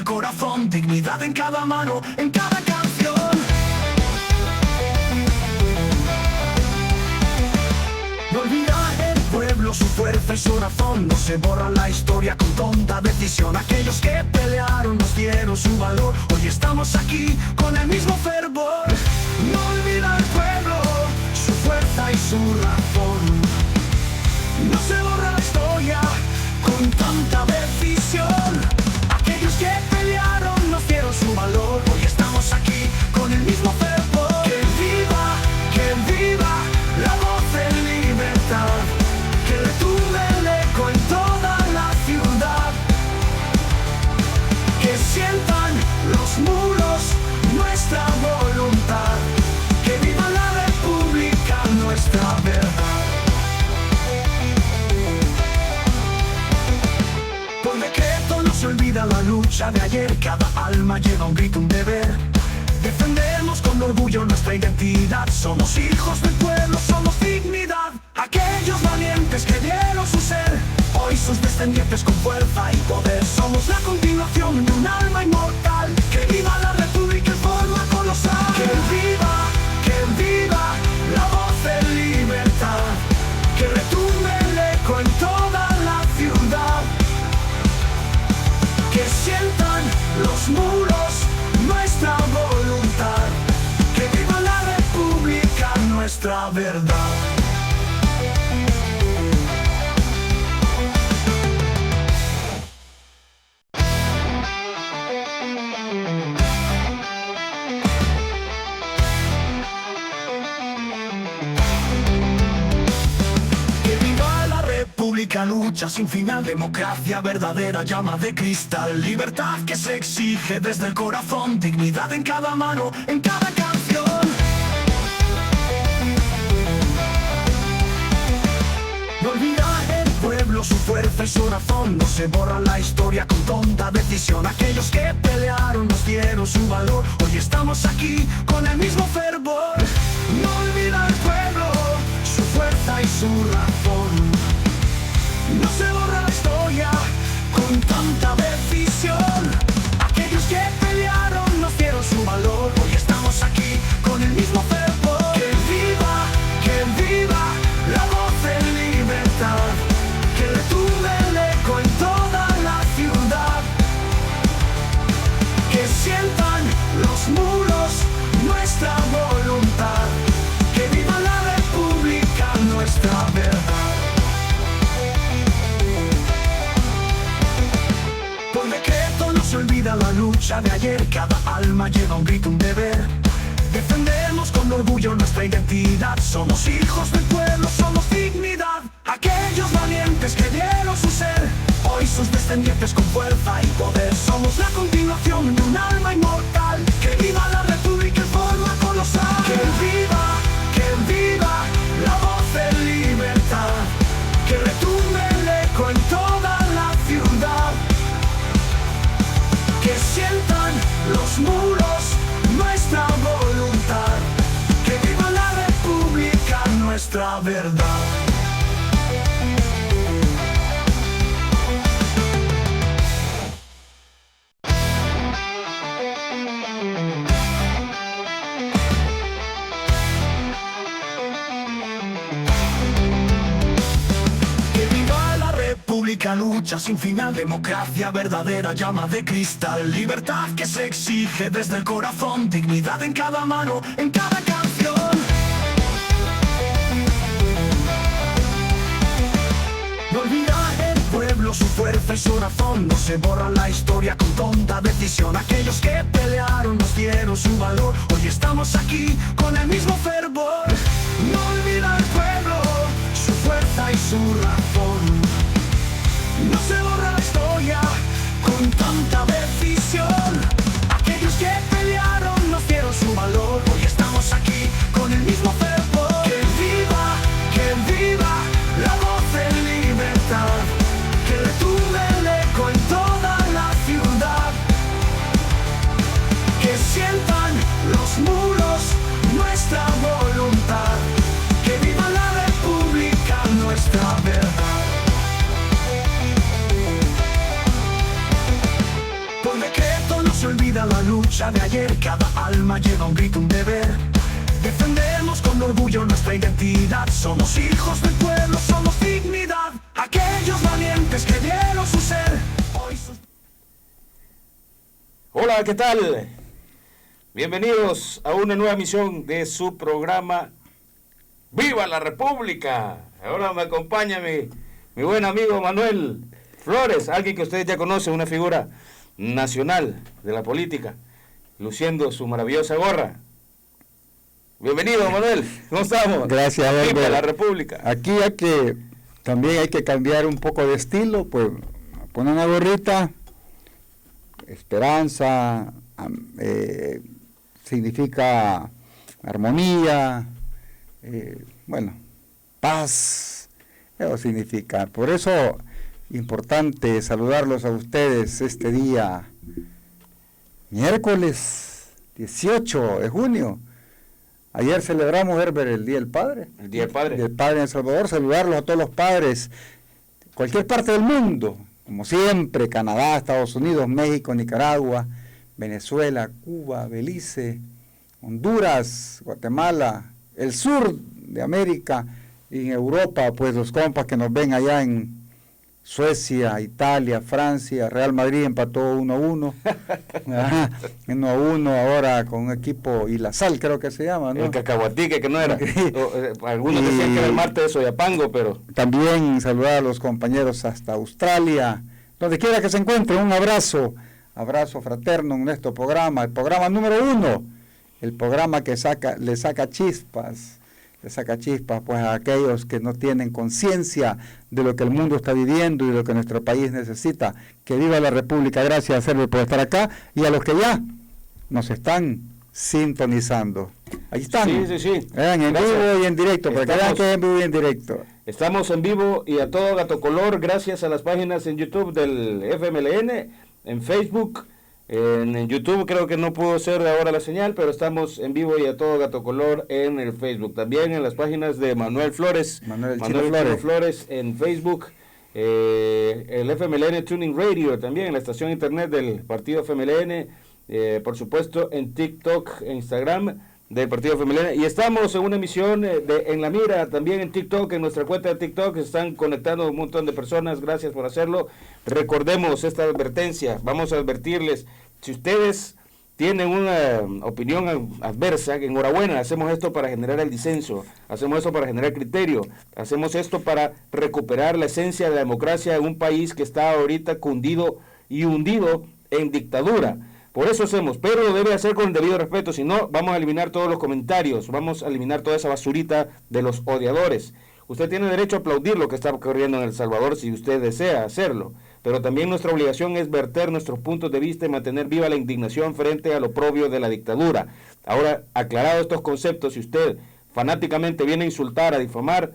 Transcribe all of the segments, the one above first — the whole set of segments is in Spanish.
corazón, dignidad en cada mano, en cada canción. No olvida el pueblo su fuerza y su razón, no se borra la historia con tonta decisión. Aquellos que pelearon nos dieron su valor, hoy estamos aquí con el mismo fervor. No olvida el pueblo su fuerza y su razón, no se borra la historia con tanta decisión. Aquellos que pelearon nos dieron su valor, hoy estamos aquí con el mismo fervor. Que viva la voz de libertad, que retumbe el eco en toda la ciudad, que sientan los muros nuestra voluntad, que viva la república, nuestra verdad. Por decreto no se olvida la lucha de ayer, cada alma lleva un grito, un deber. Defendemos con orgullo nuestra identidad, somos hijos del pueblo, somos dignidad. Aquellos valientes que dieron su ser, hoy sus descendientes con fuerza y poder. Somos la continuación de un alma inmortal, que viva la república en forma colosal. Que viva la voz de libertad, que retumbe el eco en toda la ciudad, que sientan los muros nuestra voluntad, que viva la república, nuestra verdad. Que viva la república, lucha sin final, democracia verdadera, llama de cristal, libertad que se exige desde el corazón, dignidad en cada mano, en cada canción. No olvida el pueblo su fuerza y su razón, no se borra la historia con tonta decisión. Aquellos que pelearon nos dieron su valor, hoy estamos aquí con el mismo fervor. No olvida el pueblo su fuerza y su razón, no se borra la historia con tanta decisión. Aquellos que pelearon nos dieron su valor, hoy estamos aquí con el mismo fervor. Que viva la voz de libertad, que retumbe el eco en toda la ciudad, que sientan los muros nuestra voluntad, que viva la república, nuestra verdad. Por decreto no se olvida la lucha de ayer, cada alma lleva un grito, un deber. Defendemos con orgullo nuestra identidad, somos hijos del pueblo, somos dignidad. Aquellos valientes que dieron su ser, hoy sus descendientes con fuerza y poder. Somos la continuación de un alma inmortal, que viva la república en forma colosal. Que viva la voz de libertad, que retumbe el eco en toda la ciudad, que sientan los muros nuestra voluntad, que viva la república, nuestra verdad. Que viva la república, lucha sin final, democracia verdadera, llama de cristal, libertad que se exige desde el corazón, dignidad en cada mano, en cada canción. No olvida el pueblo su fuerza y su razón, no se borra la historia con tonta decisión. Aquellos que pelearon nos dieron su valor, hoy estamos aquí con el mismo fervor. No olvida el pueblo su fuerza y su razón, no se borra la historia con tanta decisión. Aquellos que pelearon nos dieron su valor, hoy estamos aquí con el mismo fervor. Que viva la voz de libertad, que retumbe el eco en toda la ciudad, que sientan los muros nuestra voluntad, que viva la república, nuestra verdad. pero no se olvida la lucha de ayer. Cada alma lleva un grito, un deber. Defendemos con orgullo nuestra identidad. Somos hijos del pueblo, somos dignidad. Aquellos valientes que dieron su ser. Hoy sus... Hola, ¿qué tal? Bienvenidos a una nueva emisión de su programa ¡Viva la República! Ahora me acompaña mi buen amigo Manuel Flores, alguien que ustedes ya conocen, una figura nacional de la política, luciendo su maravillosa gorra. Bienvenido, Manuel. ¿Cómo estamos? Gracias, ¡Viva la República! Aquí también hay que cambiar un poco de estilo, pues poner una gorrita, esperanza, significa armonía, paz, eso significa. Por eso, importante saludarlos a ustedes este día, miércoles 18 de junio. Ayer celebramos, Herbert, el Día del Padre. El Día del Padre. El Día del Padre en El Salvador, saludarlos a todos los padres, cualquier parte del mundo, como siempre, Canadá, Estados Unidos, México, Nicaragua, Venezuela, Cuba, Belice, Honduras, Guatemala, el sur de América y en Europa, pues los compas que nos ven allá en Suecia, Italia, Francia. Real Madrid empató 1-1, 1-1 ahora con un equipo, y la Sal creo que se llama, ¿no? El Cacahuatique, que no era. Algunos decían que era el martes de Soyapango, pero... También saludar a los compañeros hasta Australia, donde quiera que se encuentren, un abrazo fraterno en nuestro programa, el programa número 1, el programa que le saca chispas pues a aquellos que no tienen conciencia de lo que el mundo está viviendo y de lo que nuestro país necesita. Que viva la República. Gracias, Sergio, por estar acá, y a los que ya nos están sintonizando. Ahí están. Sí. Vean, en vivo y en directo, para que vean que es en vivo y en directo. Estamos en vivo y a todo gato color, gracias a las páginas en YouTube del FMLN, en Facebook. En YouTube creo que no pudo ser ahora la señal, pero estamos en vivo y a todo gato color en el Facebook. También en las páginas de Manuel Flores, Manuel Flores en Facebook, el FMLN Tuning Radio, también en la estación internet del partido FMLN, por supuesto en TikTok e Instagram del partido FMLN, y estamos en una emisión En la Mira, también en TikTok, en nuestra cuenta de TikTok, se están conectando un montón de personas, gracias por hacerlo. Recordemos esta advertencia, vamos a advertirles, si ustedes tienen una opinión adversa, enhorabuena, hacemos esto para generar el disenso, hacemos esto para generar criterio, hacemos esto para recuperar la esencia de la democracia en un país que está ahorita cundido y hundido en dictadura. Por eso hacemos, pero lo debe hacer con el debido respeto, si no, vamos a eliminar todos los comentarios, vamos a eliminar toda esa basurita de los odiadores. Usted tiene derecho a aplaudir lo que está ocurriendo en El Salvador si usted desea hacerlo, pero también nuestra obligación es verter nuestros puntos de vista y mantener viva la indignación frente a lo propio de la dictadura. Ahora, aclarado estos conceptos, si usted fanáticamente viene a insultar, a difamar,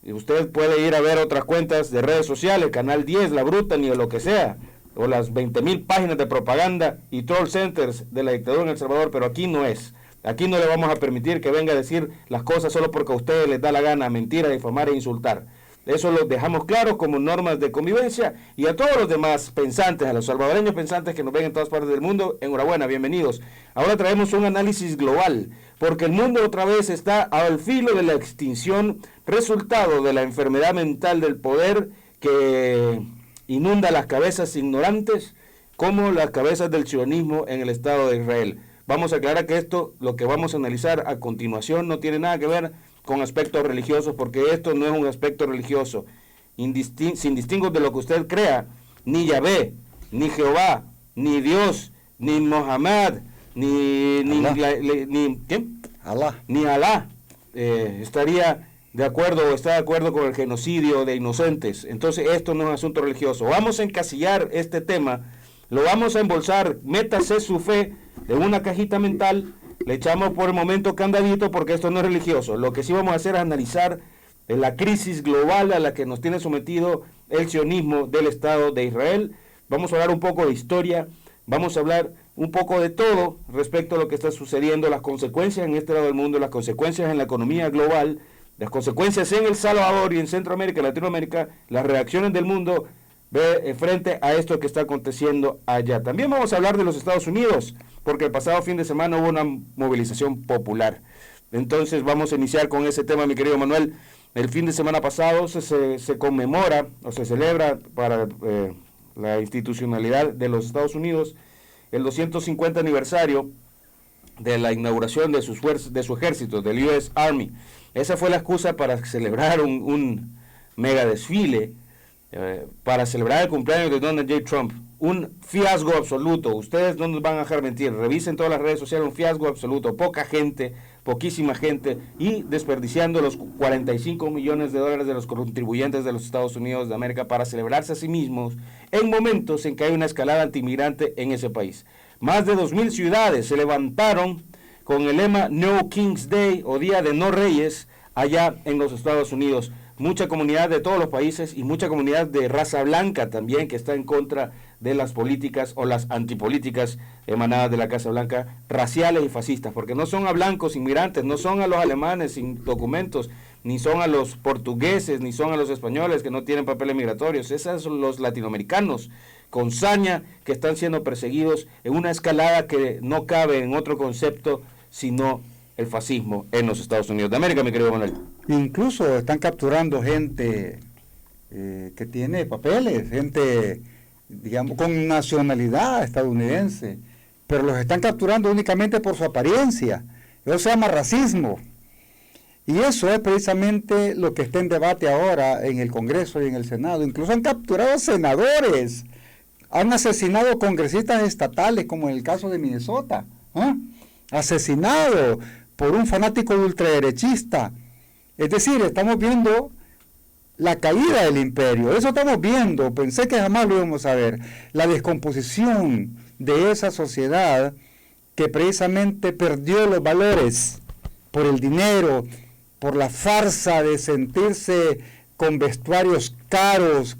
usted puede ir a ver otras cuentas de redes sociales, Canal 10, La Bruta, ni o lo que sea, o las 20,000 páginas de propaganda y troll centers de la dictadura en El Salvador, pero aquí no es. Aquí no le vamos a permitir que venga a decir las cosas solo porque a ustedes les da la gana, mentir, difamar e insultar. Eso lo dejamos claro como normas de convivencia, y a todos los demás pensantes, a los salvadoreños pensantes que nos ven en todas partes del mundo, enhorabuena, bienvenidos. Ahora traemos un análisis global, porque el mundo otra vez está al filo de la extinción, resultado de la enfermedad mental del poder que inunda las cabezas ignorantes como las cabezas del sionismo en el Estado de Israel. Vamos a aclarar que esto, lo que vamos a analizar a continuación, no tiene nada que ver con aspectos religiosos, porque esto no es un aspecto religioso. Sin distingos de lo que usted crea, ni Yahvé, ni Jehová, ni Dios, ni Mohammed, ni ¿quién? Alá. Ni Alá estaría de acuerdo o está de acuerdo con el genocidio de inocentes. Entonces esto no es asunto religioso. Vamos a encasillar este tema, lo vamos a embolsar, métase su fe en una cajita mental, le echamos por el momento candadito porque esto no es religioso. Lo que sí vamos a hacer es analizar la crisis global a la que nos tiene sometido el sionismo del Estado de Israel. Vamos a hablar un poco de historia, vamos a hablar un poco de todo respecto a lo que está sucediendo, las consecuencias en este lado del mundo, las consecuencias en la economía global, las consecuencias en El Salvador y en Centroamérica y Latinoamérica, las reacciones del mundo frente a esto que está aconteciendo allá. También vamos a hablar de los Estados Unidos, porque el pasado fin de semana hubo una movilización popular. Entonces vamos a iniciar con ese tema, mi querido Manuel. El fin de semana pasado se conmemora o se celebra para la institucionalidad de los Estados Unidos el 250 aniversario de la inauguración de su ejército, del US Army. Esa fue la excusa para celebrar un mega desfile, para celebrar el cumpleaños de Donald J. Trump. Un fiasco absoluto. Ustedes no nos van a dejar mentir. Revisen todas las redes sociales, un fiasco absoluto. Poca gente, poquísima gente, y desperdiciando los 45 millones de dólares de los contribuyentes de los Estados Unidos de América para celebrarse a sí mismos en momentos en que hay una escalada antimigrante en ese país. Más de 2,000 ciudades se levantaron con el lema No King's Day o Día de No Reyes allá en los Estados Unidos. Mucha comunidad de todos los países y mucha comunidad de raza blanca también que está en contra de las políticas o las antipolíticas emanadas de la Casa Blanca, raciales y fascistas, porque no son a blancos inmigrantes, no son a los alemanes sin documentos, ni son a los portugueses, ni son a los españoles que no tienen papeles migratorios. Esos son los latinoamericanos con saña que están siendo perseguidos en una escalada que no cabe en otro concepto sino el fascismo en los Estados Unidos de América, mi querido Manuel. Incluso están capturando gente que tiene papeles, gente, digamos, con nacionalidad estadounidense, pero los están capturando únicamente por su apariencia. Eso se llama racismo. Y eso es precisamente lo que está en debate ahora en el Congreso y en el Senado. Incluso han capturado senadores, han asesinado congresistas estatales, como en el caso de Minnesota, asesinado por un fanático ultraderechista. Es decir, estamos viendo la caída del imperio, eso estamos viendo, pensé que jamás lo íbamos a ver, la descomposición de esa sociedad que precisamente perdió los valores por el dinero, por la farsa de sentirse con vestuarios caros,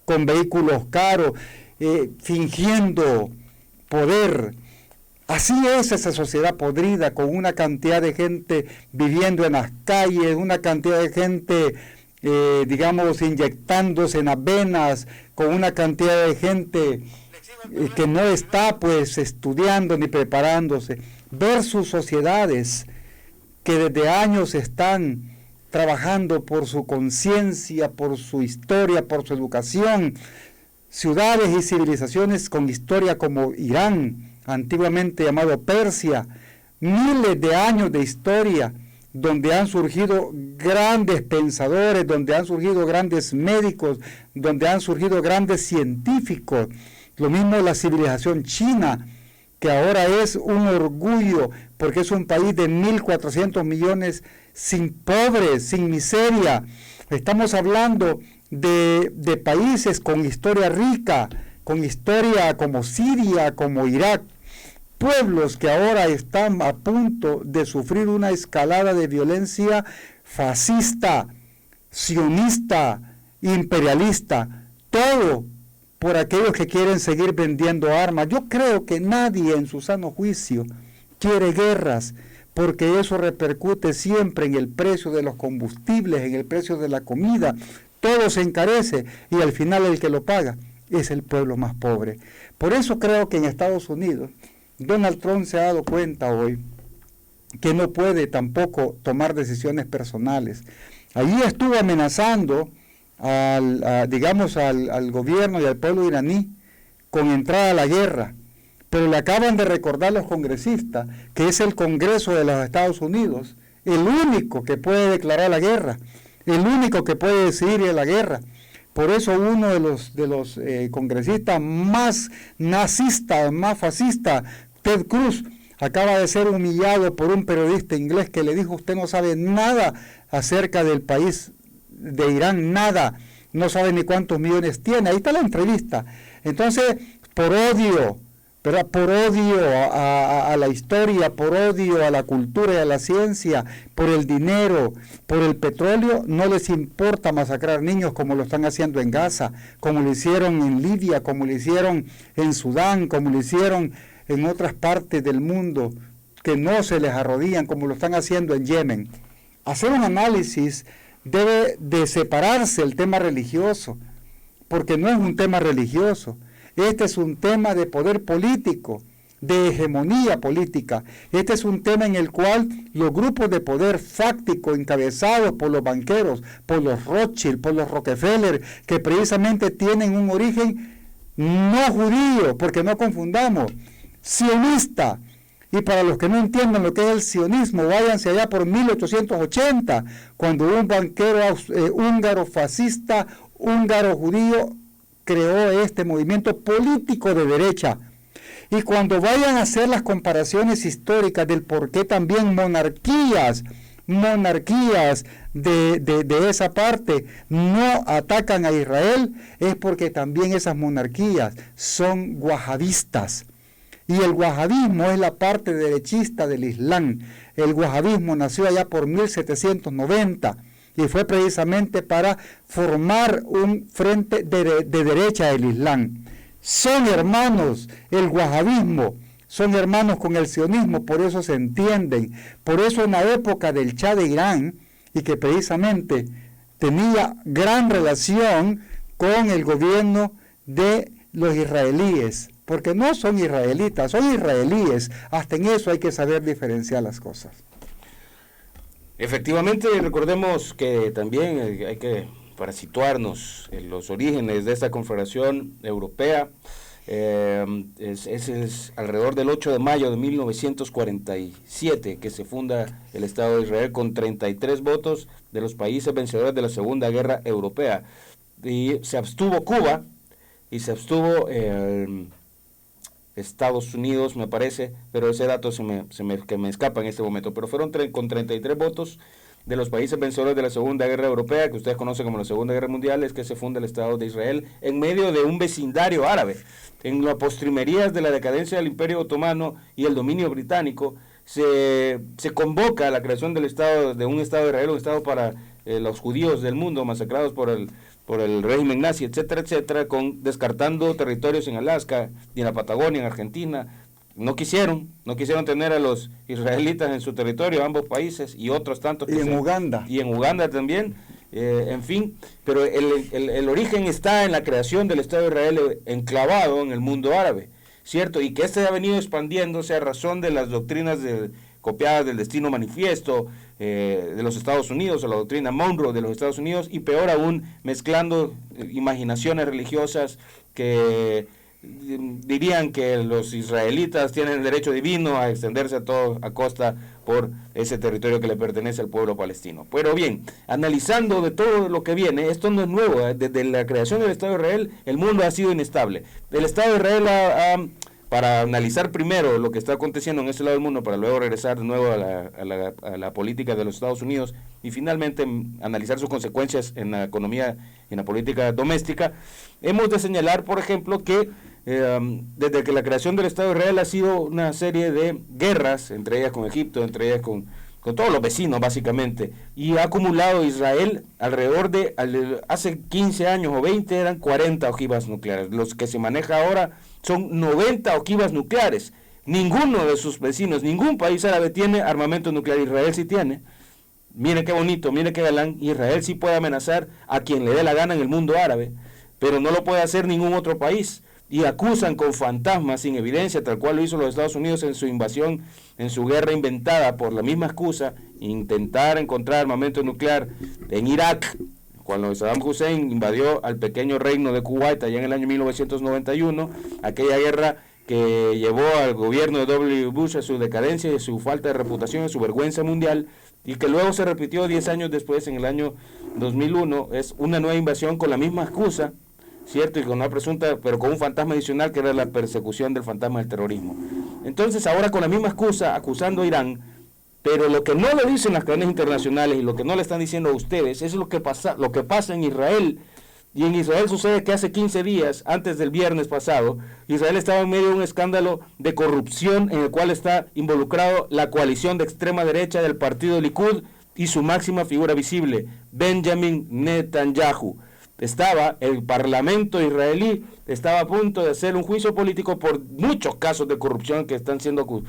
con vehículos caros, fingiendo poder. Así es esa sociedad podrida, con una cantidad de gente viviendo en las calles, una cantidad de gente, digamos, inyectándose en las venas, con una cantidad de gente que no está, pues, estudiando ni preparándose, versus sociedades que desde años están trabajando por su conciencia, por su historia, por su educación, ciudades y civilizaciones con historia como Irán, antiguamente llamado Persia, miles de años de historia, donde han surgido grandes pensadores, donde han surgido grandes médicos, donde han surgido grandes científicos. Lo mismo la civilización china, que ahora es un orgullo, porque es un país de 1.400 millones sin pobres, sin miseria. Estamos hablando de países con historia rica, con historia como Siria, como Irak, pueblos que ahora están a punto de sufrir una escalada de violencia fascista, sionista, imperialista, todo por aquellos que quieren seguir vendiendo armas. Yo creo que nadie en su sano juicio quiere guerras, porque eso repercute siempre en el precio de los combustibles, en el precio de la comida, todo se encarece y al final el que lo paga es el pueblo más pobre. Por eso creo que en Estados Unidos Donald Trump se ha dado cuenta hoy que no puede tampoco tomar decisiones personales. Allí estuvo amenazando al gobierno y al pueblo iraní con entrar a la guerra, pero le acaban de recordar los congresistas que es el Congreso de los Estados Unidos el único que puede declarar la guerra, el único que puede decidir la guerra. Por eso uno de los congresistas más nazistas, más fascistas, Ted Cruz, acaba de ser humillado por un periodista inglés que le dijo: usted no sabe nada acerca del país de Irán, nada, no sabe ni cuántos millones tiene. Ahí está la entrevista. Entonces, por odio, ¿verdad? Por odio a la historia, por odio a la cultura y a la ciencia, por el dinero, por el petróleo, no les importa masacrar niños como lo están haciendo en Gaza, como lo hicieron en Libia, como lo hicieron en Sudán, como lo hicieron en otras partes del mundo, que no se les arrodillan, como lo están haciendo en Yemen. Hacer un análisis debe de separarse el tema religioso, porque no es un tema religioso, este es un tema de poder político, de hegemonía política. Este es un tema en el cual los grupos de poder fáctico encabezados por los banqueros, por los Rothschild, por los Rockefeller, que precisamente tienen un origen no judío, porque no confundamos, sionista. Y para los que no entiendan lo que es el sionismo, váyanse allá por 1880, cuando un banquero húngaro fascista, húngaro judío, creó este movimiento político de derecha. Y cuando vayan a hacer las comparaciones históricas del por qué también monarquías de esa parte no atacan a Israel, es porque también esas monarquías son wahabistas. Y el wahabismo es la parte derechista del Islam. El wahabismo nació allá por 1790 y fue precisamente para formar un frente de derecha del Islam. Son hermanos, el wahabismo, son hermanos con el sionismo, por eso se entienden. Por eso en la época del Shah de Irán, y que precisamente tenía gran relación con el gobierno de los israelíes, porque no son israelitas, son israelíes. Hasta en eso hay que saber diferenciar las cosas. Efectivamente, recordemos que también hay que, para situarnos en los orígenes de esta Confederación Europea, es alrededor del 8 de mayo de 1947 que se funda el Estado de Israel con 33 votos de los países vencedores de la Segunda Guerra Europea. Y se abstuvo Cuba y se abstuvo Estados Unidos, me parece, pero ese dato que me escapa en este momento. Pero fueron con 33 votos de los países vencedores de la Segunda Guerra Europea, que ustedes conocen como la Segunda Guerra Mundial, es que se funda el Estado de Israel en medio de un vecindario árabe. En las postrimerías de la decadencia del Imperio Otomano y el dominio británico, se convoca a la creación del Estado, de un Estado de Israel, un Estado para los judíos del mundo masacrados por el régimen nazi, etcétera, etcétera, descartando territorios en Alaska y en la Patagonia, en Argentina. No quisieron tener a los israelitas en su territorio, ambos países, y otros tantos. Y en Uganda. Y en Uganda también, en fin, pero el origen está en la creación del Estado de Israel enclavado en el mundo árabe, ¿cierto? Y que este ha venido expandiéndose a razón de las doctrinas copiadas del Destino Manifiesto de los Estados Unidos, o la doctrina Monroe de los Estados Unidos, y peor aún, mezclando imaginaciones religiosas que dirían que los israelitas tienen el derecho divino a extenderse a costa por ese territorio que le pertenece al pueblo palestino. Pero bien, analizando de todo lo que viene, esto no es nuevo. Desde la creación del Estado de Israel, el mundo ha sido inestable. El Estado de Israel para analizar primero lo que está aconteciendo en ese lado del mundo, para luego regresar de nuevo a la política de los Estados Unidos y finalmente analizar sus consecuencias en la economía y en la política doméstica, hemos de señalar, por ejemplo, que desde que la creación del Estado de Israel ha sido una serie de guerras, entre ellas con Egipto, entre ellas con todos los vecinos básicamente, y ha acumulado Israel alrededor de, hace 15 años o 20 eran 40 ojivas nucleares, los que se maneja ahora son 90 ojivas nucleares. Ninguno de sus vecinos, ningún país árabe tiene armamento nuclear. Israel sí tiene. Mire qué bonito, mire qué galán. Israel sí puede amenazar a quien le dé la gana en el mundo árabe, pero no lo puede hacer ningún otro país. Y acusan con fantasmas, sin evidencia, tal cual lo hizo los Estados Unidos en su invasión, en su guerra inventada por la misma excusa, intentar encontrar armamento nuclear en Irak, cuando Saddam Hussein invadió al pequeño reino de Kuwait allá en el año 1991, aquella guerra que llevó al gobierno de W. Bush a su decadencia y a su falta de reputación, a su vergüenza mundial, y que luego se repitió 10 años después, en el año 2001, es una nueva invasión con la misma excusa, ¿cierto? Y con una presunta, pero con un fantasma adicional que era la persecución del fantasma del terrorismo. Entonces ahora con la misma excusa, acusando a Irán, pero lo que no le dicen las cadenas internacionales y lo que no le están diciendo a ustedes es lo que pasa en Israel. Y en Israel sucede que hace 15 días, antes del viernes pasado, Israel estaba en medio de un escándalo de corrupción en el cual está involucrado la coalición de extrema derecha del partido Likud y su máxima figura visible, Benjamin Netanyahu. El parlamento israelí estaba a punto de hacer un juicio político por muchos casos de corrupción que están siendo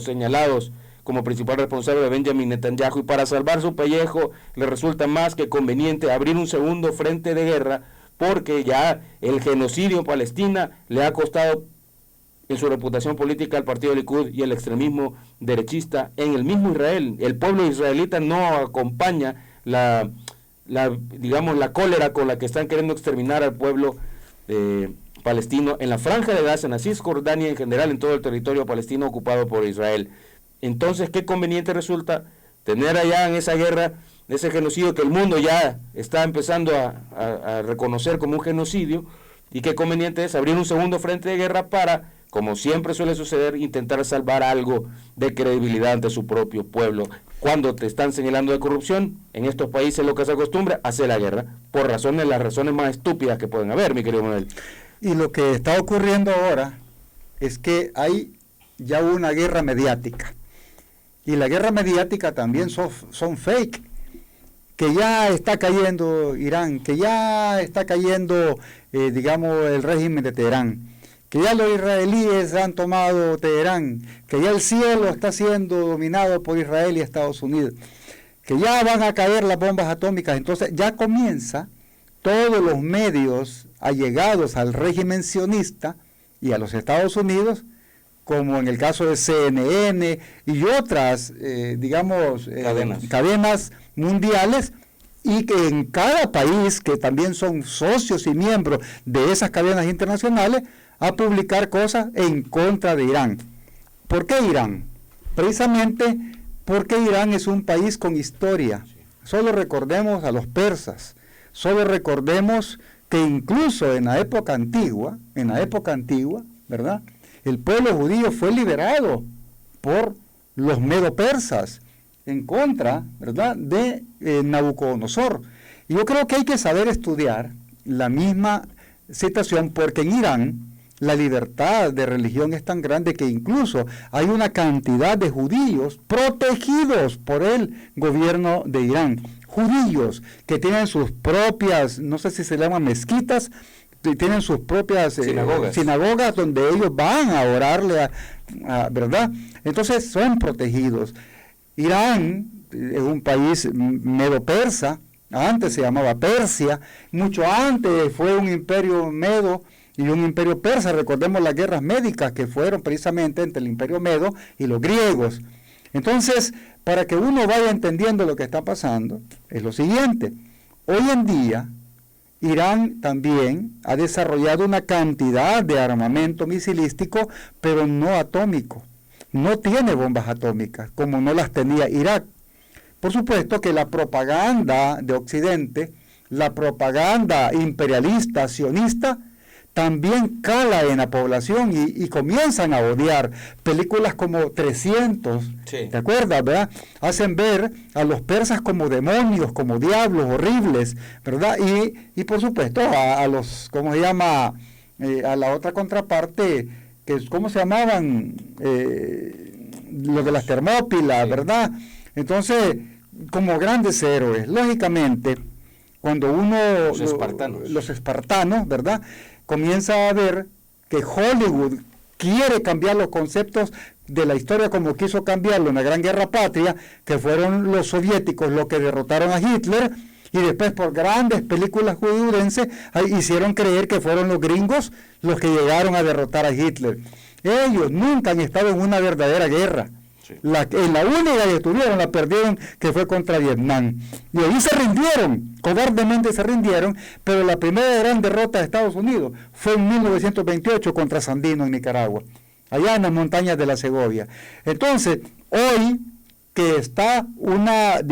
señalados como principal responsable de Benjamin Netanyahu, y para salvar su pellejo le resulta más que conveniente abrir un segundo frente de guerra porque ya el genocidio en Palestina le ha costado en su reputación política al partido Likud y el extremismo derechista en el mismo Israel. El pueblo israelita no acompaña digamos, la cólera con la que están queriendo exterminar al pueblo palestino en la Franja de Gaza, en Cisjordania, en general en todo el territorio palestino ocupado por Israel. Entonces, qué conveniente resulta tener allá en esa guerra, ese genocidio que el mundo ya está empezando a reconocer como un genocidio, y qué conveniente es abrir un segundo frente de guerra para, como siempre suele suceder, intentar salvar algo de credibilidad ante su propio pueblo. Cuando te están señalando de corrupción, en estos países lo que se acostumbra, hacer la guerra, por las razones más estúpidas que pueden haber, mi querido Manuel. Y lo que está ocurriendo ahora es que hay ya una guerra mediática. Y la guerra mediática también son fake. Que ya está cayendo Irán, que ya está cayendo, digamos, el régimen de Teherán, que ya los israelíes han tomado Teherán, que ya el cielo está siendo dominado por Israel y Estados Unidos, que ya van a caer las bombas atómicas. Entonces ya comienza todos los medios allegados al régimen sionista y a los Estados Unidos, como en el caso de CNN y otras, cadenas mundiales, y que en cada país, que también son socios y miembros de esas cadenas internacionales, a publicar cosas en contra de Irán. ¿Por qué Irán? Precisamente porque Irán es un país con historia. Solo recordemos a los persas, solo recordemos que incluso en la época antigua, ¿verdad?, el pueblo judío fue liberado por los medo-persas en contra, ¿verdad?, de Nabucodonosor. Y yo creo que hay que saber estudiar la misma situación, porque en Irán la libertad de religión es tan grande que incluso hay una cantidad de judíos protegidos por el gobierno de Irán. Judíos que tienen sus propias, no sé si se llaman mezquitas, tienen sus propias sinagogas donde ellos van a orarle, ¿verdad? Entonces son protegidos. Irán es un país medo-persa, antes se llamaba Persia, mucho antes fue un imperio medo y un imperio persa. Recordemos las guerras médicas que fueron precisamente entre el imperio medo y los griegos. Entonces, para que uno vaya entendiendo lo que está pasando, es lo siguiente: hoy en día Irán también ha desarrollado una cantidad de armamento misilístico, pero no atómico. No tiene bombas atómicas, como no las tenía Irak. Por supuesto que la propaganda de Occidente, la propaganda imperialista, sionista, también cala en la población y comienzan a odiar. Películas como 300, sí, ¿te acuerdas, verdad? Hacen ver a los persas como demonios, como diablos horribles, ¿verdad? Y por supuesto a los, ¿cómo se llama? A la otra contraparte, que ¿cómo se llamaban? Los de las Termópilas, sí, ¿verdad? Entonces, como grandes héroes. Lógicamente, cuando uno... Los espartanos, ¿verdad?, comienza a ver que Hollywood quiere cambiar los conceptos de la historia como quiso cambiarlo en la Gran Guerra Patria, que fueron los soviéticos los que derrotaron a Hitler, y después por grandes películas hollywoodenses hicieron creer que fueron los gringos los que llegaron a derrotar a Hitler. Ellos nunca han estado en una verdadera guerra. Sí. La única que estuvieron, la perdieron, que fue contra Vietnam. Y ahí se rindieron, cobardemente se rindieron, pero la primera gran derrota de Estados Unidos fue en 1928 contra Sandino en Nicaragua, allá en las montañas de la Segovia. Entonces, hoy que está una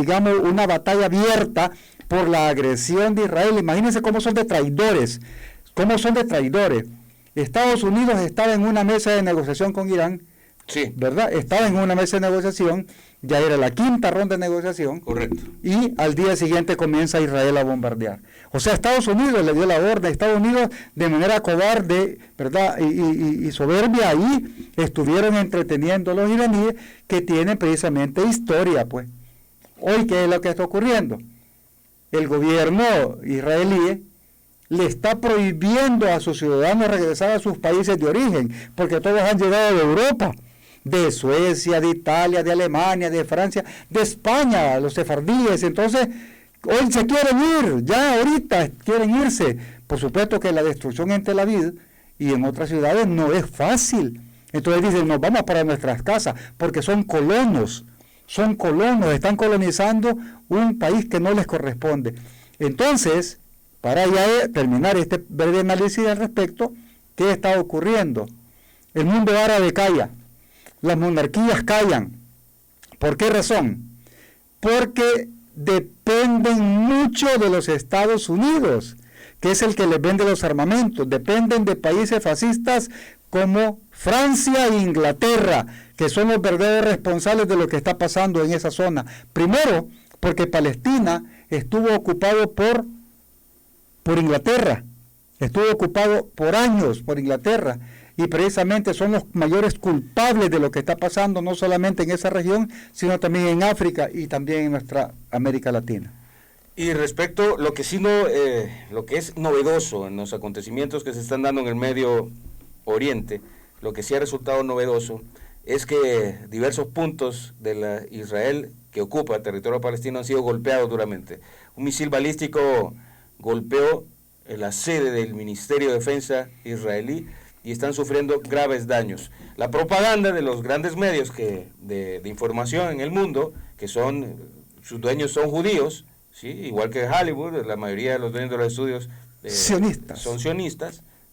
batalla abierta por la agresión de Israel, imagínense cómo son de traidores, Estados Unidos estaba en una mesa de negociación con Irán, sí, ¿verdad? Estaba en una mesa de negociación, ya era la quinta ronda de negociación. Correcto. Y al día siguiente comienza Israel a bombardear. O sea, Estados Unidos le dio la orden, Estados Unidos de manera cobarde, ¿verdad?, y soberbia, ahí estuvieron entreteniendo a los iraníes, que tienen precisamente historia, pues. Hoy, ¿qué es lo que está ocurriendo? El gobierno israelí le está prohibiendo a sus ciudadanos regresar a sus países de origen, porque todos han llegado de Europa, de Suecia, de Italia, de Alemania, de Francia, de España, los sefardíes. Entonces, hoy se quieren ir, ya ahorita quieren irse, Por supuesto que la destrucción en Tel Aviv y en otras ciudades no es fácil. Entonces dicen, nos vamos para nuestras casas, porque son colonos, están colonizando un país que no les corresponde. Entonces, para ya terminar este breve análisis al respecto, ¿qué está ocurriendo? El mundo árabe calla, las monarquías callan. ¿Por qué razón? Porque dependen mucho de los Estados Unidos, que es el que les vende los armamentos. Dependen de países fascistas como Francia e Inglaterra, que son los verdaderos responsables de lo que está pasando en esa zona. Primero, porque Palestina estuvo ocupado por Inglaterra, estuvo ocupado por años por Inglaterra, y precisamente son los mayores culpables de lo que está pasando, no solamente en esa región, sino también en África y también en nuestra América Latina. Y respecto, lo que es novedoso en los acontecimientos que se están dando en el Medio Oriente, lo que sí ha resultado novedoso es que diversos puntos de la Israel que ocupa el territorio palestino han sido golpeados duramente. Un misil balístico golpeó la sede del Ministerio de Defensa israelí y están sufriendo graves daños. La propaganda de los grandes medios de información en el mundo, que sus dueños son judíos, ¿sí? Igual que Hollywood, la mayoría de los dueños de los estudios son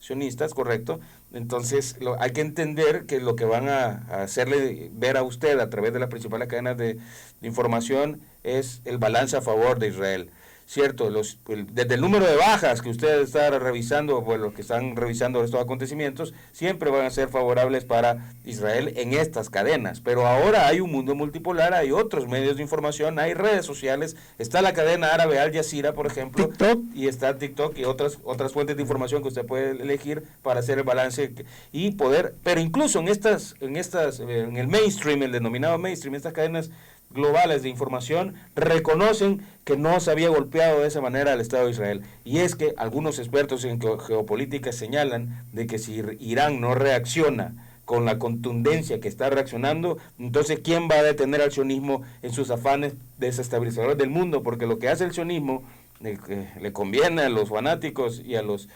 sionistas, correcto. Entonces hay que entender que lo que van a hacerle ver a usted a través de las principales cadenas de información es el balance a favor de Israel. Cierto, desde el número de bajas que usted está revisando, pues los que están revisando estos acontecimientos, siempre van a ser favorables para Israel en estas cadenas. Pero ahora hay un mundo multipolar, hay otros medios de información, hay redes sociales, está la cadena árabe Al Jazeera, por ejemplo, TikTok. Y está TikTok y otras fuentes de información que usted puede elegir para hacer el balance y poder, pero incluso en el mainstream, el denominado mainstream, estas cadenas globales de información reconocen que no se había golpeado de esa manera al Estado de Israel. Y es que algunos expertos en geopolítica señalan de que si Irán no reacciona con la contundencia que está reaccionando, entonces ¿quién va a detener al sionismo en sus afanes desestabilizadores del mundo? Porque lo que hace el sionismo le conviene a los fanáticos y a los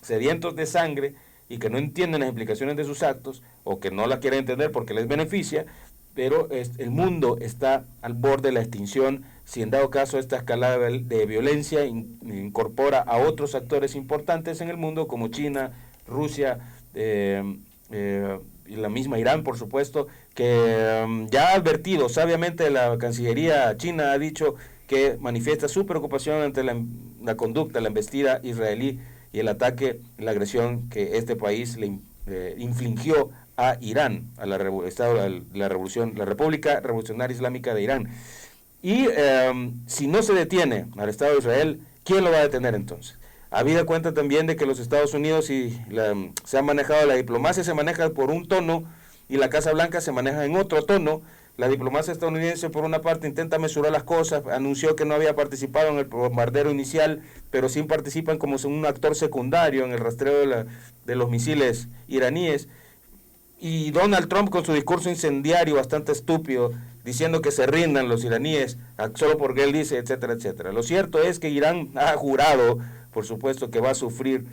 sedientos de sangre y que no entienden las implicaciones de sus actos o que no la quieren entender porque les beneficia. Pero el mundo está al borde de la extinción si en dado caso esta escalada de violencia incorpora a otros actores importantes en el mundo como China, Rusia y la misma Irán, por supuesto, que ya ha advertido sabiamente. La Cancillería china ha dicho que manifiesta su preocupación ante la conducta, la embestida israelí y el ataque, la agresión que este país le infligió a Irán, a la República Revolucionaria Islámica de Irán. Y si no se detiene al Estado de Israel, ¿quién lo va a detener entonces? Habida cuenta también de que los Estados Unidos se han manejado, la diplomacia se maneja por un tono y la Casa Blanca se maneja en otro tono. La diplomacia estadounidense, por una parte, intenta mesurar las cosas, anunció que no había participado en el bombardeo inicial, pero sí participan como un actor secundario en el rastreo de los misiles iraníes. Y Donald Trump con su discurso incendiario bastante estúpido, diciendo que se rindan los iraníes, solo porque él dice, etcétera, etcétera. Lo cierto es que Irán ha jurado, por supuesto, que va a sufrir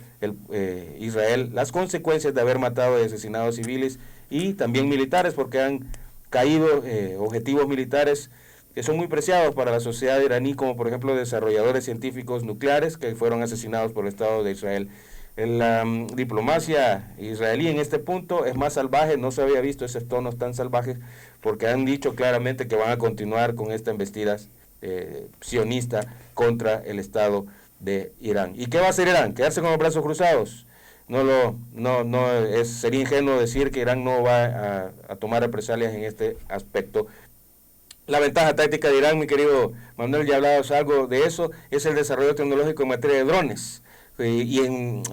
Israel las consecuencias de haber matado y asesinado civiles y también militares, porque han caído objetivos militares que son muy preciados para la sociedad iraní, como por ejemplo desarrolladores científicos nucleares que fueron asesinados por el Estado de Israel. La diplomacia israelí en este punto es más salvaje, no se había visto esos tonos tan salvajes, porque han dicho claramente que van a continuar con esta embestida sionista contra el Estado de Irán. ¿Y qué va a hacer Irán? ¿Quedarse con los brazos cruzados? Sería ingenuo decir que Irán no va a tomar represalias en este aspecto. La ventaja táctica de Irán, mi querido Manuel, ya hablabas algo de eso, es el desarrollo tecnológico en materia de drones y en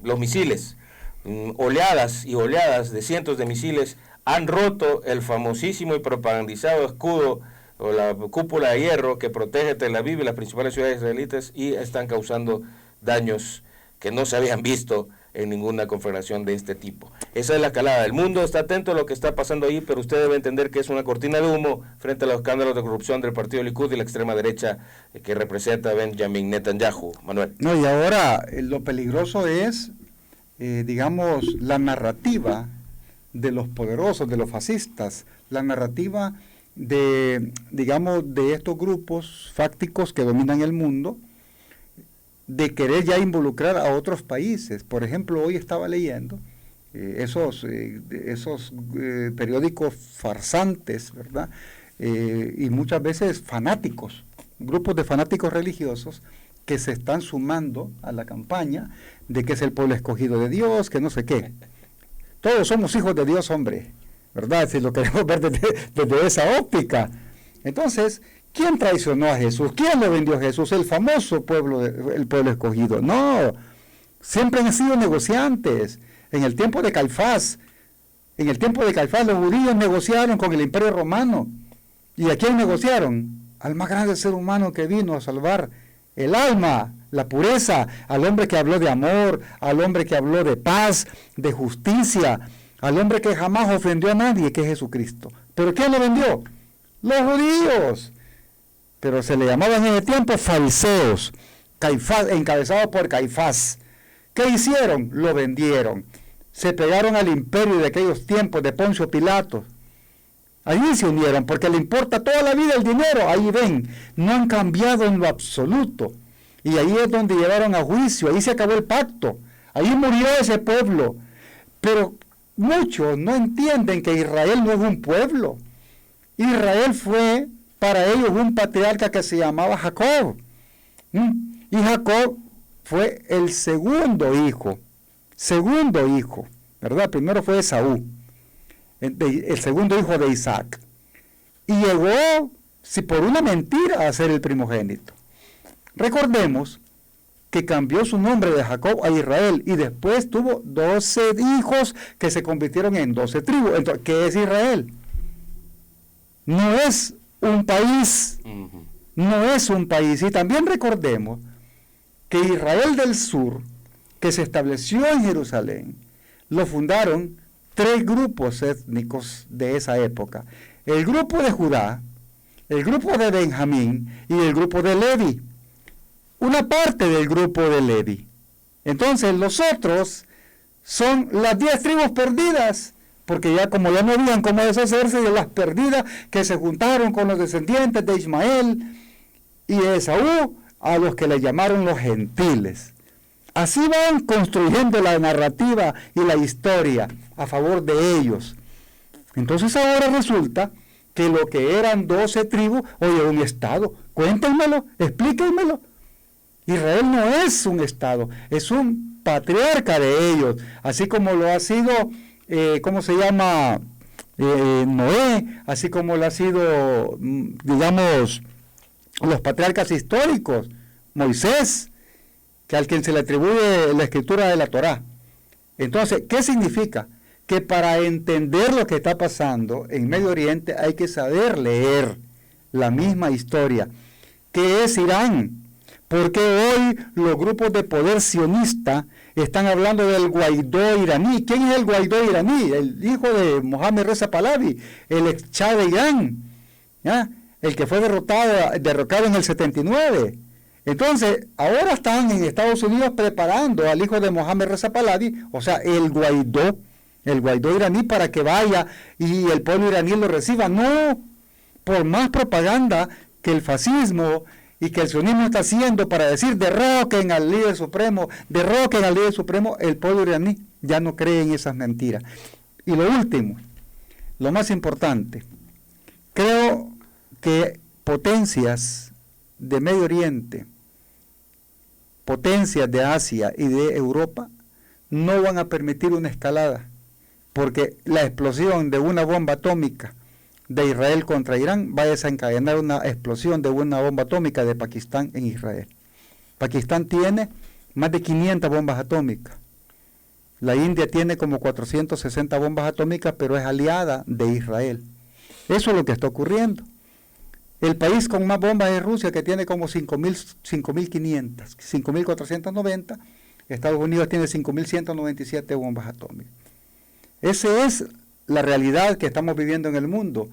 los misiles. Oleadas y oleadas de cientos de misiles han roto el famosísimo y propagandizado escudo o la cúpula de hierro que protege Tel Aviv y las principales ciudades israelitas y están causando daños que no se habían visto en ninguna confederación de este tipo. Esa es la calada. El mundo está atento a lo que está pasando ahí, pero usted debe entender que es una cortina de humo frente a los escándalos de corrupción del partido Likud y la extrema derecha que representa a Benjamin Netanyahu. Manuel. No, y ahora lo peligroso es, digamos, la narrativa de los poderosos, de los fascistas, la narrativa de, digamos, de estos grupos fácticos que dominan el mundo, de querer ya involucrar a otros países. Por ejemplo, hoy estaba leyendo esos periódicos farsantes, ¿verdad? Y muchas veces fanáticos, grupos de fanáticos religiosos que se están sumando a la campaña de que es el pueblo escogido de Dios, que no sé qué. Todos somos hijos de Dios, hombre, ¿verdad? Si lo queremos ver desde esa óptica. Entonces, ¿quién traicionó a Jesús? ¿Quién lo vendió a Jesús? El famoso pueblo, el pueblo escogido. No, siempre han sido negociantes. En el tiempo de Caifás, los judíos negociaron con el Imperio Romano. ¿Y a quién negociaron? Al más grande ser humano que vino a salvar el alma, la pureza, al hombre que habló de amor, al hombre que habló de paz, de justicia, al hombre que jamás ofendió a nadie, que es Jesucristo. ¿Pero quién lo vendió? Los judíos. Pero se le llamaban en ese tiempo fariseos, Caifás, encabezados por Caifás. ¿Qué hicieron? Lo vendieron. Se pegaron al imperio de aquellos tiempos de Poncio Pilato. Allí se unieron, porque le importa toda la vida el dinero. Ahí ven, no han cambiado en lo absoluto. Y ahí es donde llevaron a juicio, ahí se acabó el pacto. Ahí murió ese pueblo. Pero muchos no entienden que Israel no es un pueblo. Israel fue para ellos un patriarca que se llamaba Jacob. Y Jacob fue el segundo hijo, ¿verdad? Primero fue Esaú, el segundo hijo de Isaac. Y llegó, si por una mentira, a ser el primogénito. Recordemos que cambió su nombre de Jacob a Israel y después tuvo 12 hijos que se convirtieron en 12 tribus. Entonces, ¿qué es Israel? No es un país, no es un país. Y también recordemos que Israel del Sur, que se estableció en Jerusalén, lo fundaron 3 grupos étnicos de esa época. El grupo de Judá, el grupo de Benjamín y el grupo de Levi. Una parte del grupo de Levi. Entonces los otros son las 10 tribus perdidas, porque ya como ya no habían cómo deshacerse de las perdidas que se juntaron con los descendientes de Ismael y de Esaú, a los que le llamaron los gentiles. Así van construyendo la narrativa y la historia a favor de ellos. Entonces ahora resulta que lo que eran 12 tribus, oye, un estado, cuéntenmelo, explíquenmelo. Israel no es un estado, es un patriarca de ellos, así como lo ha sido, Noé, así como lo ha sido, digamos, los patriarcas históricos, Moisés, que al quien se le atribuye la escritura de la Torá. Entonces, ¿qué significa? Que para entender lo que está pasando en Medio Oriente hay que saber leer la misma historia. ¿Qué es Irán? Porque hoy los grupos de poder sionista están hablando del Guaidó iraní. ¿Quién es el Guaidó iraní? El hijo de Mohamed Reza Pahlavi, el ex Shah de Irán, ¿ya? El que fue derrocado en el 79. Entonces, ahora están en Estados Unidos preparando al hijo de Mohamed Reza Pahlavi, o sea, el Guaidó iraní, para que vaya y el pueblo iraní lo reciba. No, por más propaganda que el fascismo y que el sionismo está haciendo para decir derroquen al líder supremo, el pueblo iraní ya no cree en esas mentiras. Y lo último, lo más importante, creo que potencias de Medio Oriente, potencias de Asia y de Europa no van a permitir una escalada, porque la explosión de una bomba atómica de Israel contra Irán va a desencadenar una explosión de una bomba atómica de Pakistán en Israel. Pakistán tiene más de 500 bombas atómicas. La India tiene como 460 bombas atómicas, pero es aliada de Israel. Eso es lo que está ocurriendo. El país con más bombas es Rusia, que tiene como 5.500, 5.490, Estados Unidos tiene 5.197 bombas atómicas. Esa es la realidad que estamos viviendo en el mundo.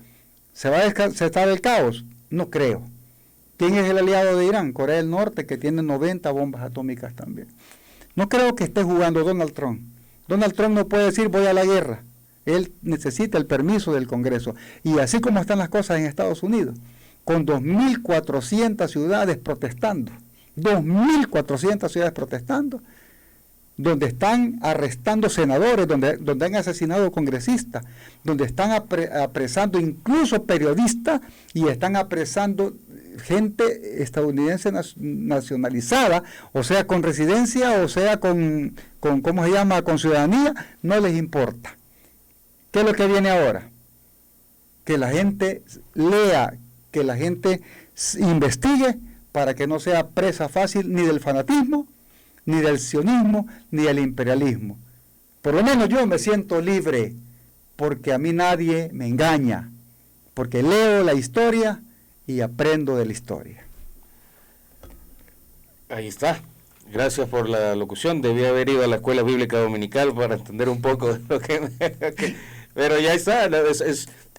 ¿Se va a descartar el caos? No creo. ¿Quién es el aliado de Irán? Corea del Norte, que tiene 90 bombas atómicas también. No creo que esté jugando Donald Trump. Donald Trump no puede decir voy a la guerra. Él necesita el permiso del Congreso. Y así como están las cosas en Estados Unidos, con 2.400 ciudades protestando, 2.400 ciudades protestando, donde están arrestando senadores, donde han asesinado congresistas, donde están apresando incluso periodistas y están apresando gente estadounidense nacionalizada, o sea, con residencia, o sea, con ¿cómo se llama?, con ciudadanía, no les importa. ¿Qué es lo que viene ahora? Que la gente lea, que la gente investigue para que no sea presa fácil ni del fanatismo, ni del sionismo, ni del imperialismo. Por lo menos yo me siento libre, porque a mí nadie me engaña, porque leo la historia y aprendo de la historia. Ahí está. Gracias por la locución. Debí haber ido a la escuela bíblica dominical para entender un poco de lo que... Pero ya está,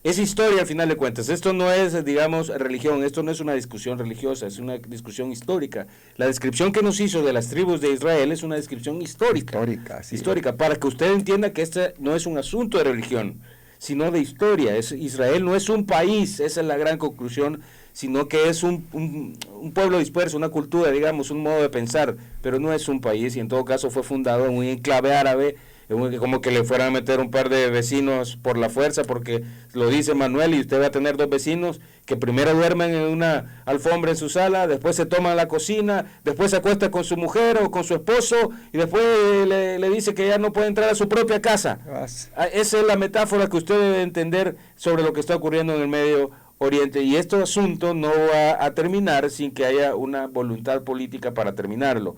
es historia al final de cuentas. Esto no es, digamos, religión, esto no es una discusión religiosa, es una discusión histórica. La descripción que nos hizo de las tribus de Israel es una descripción histórica. Histórica, para que usted entienda que este no es un asunto de religión, sino de historia. Israel no es un país, esa es la gran conclusión, sino que es un pueblo disperso, una cultura, digamos, un modo de pensar, pero no es un país, y en todo caso fue fundado en un enclave árabe, como que le fueran a meter un par de vecinos por la fuerza, porque lo dice Manuel, y usted va a tener 2 vecinos que primero duermen en una alfombra en su sala, después se toman la cocina, después se acuesta con su mujer o con su esposo, y después le dice que ya no puede entrar a su propia casa. Esa es la metáfora que usted debe entender sobre lo que está ocurriendo en el Medio Oriente, y este asunto no va a terminar sin que haya una voluntad política para terminarlo,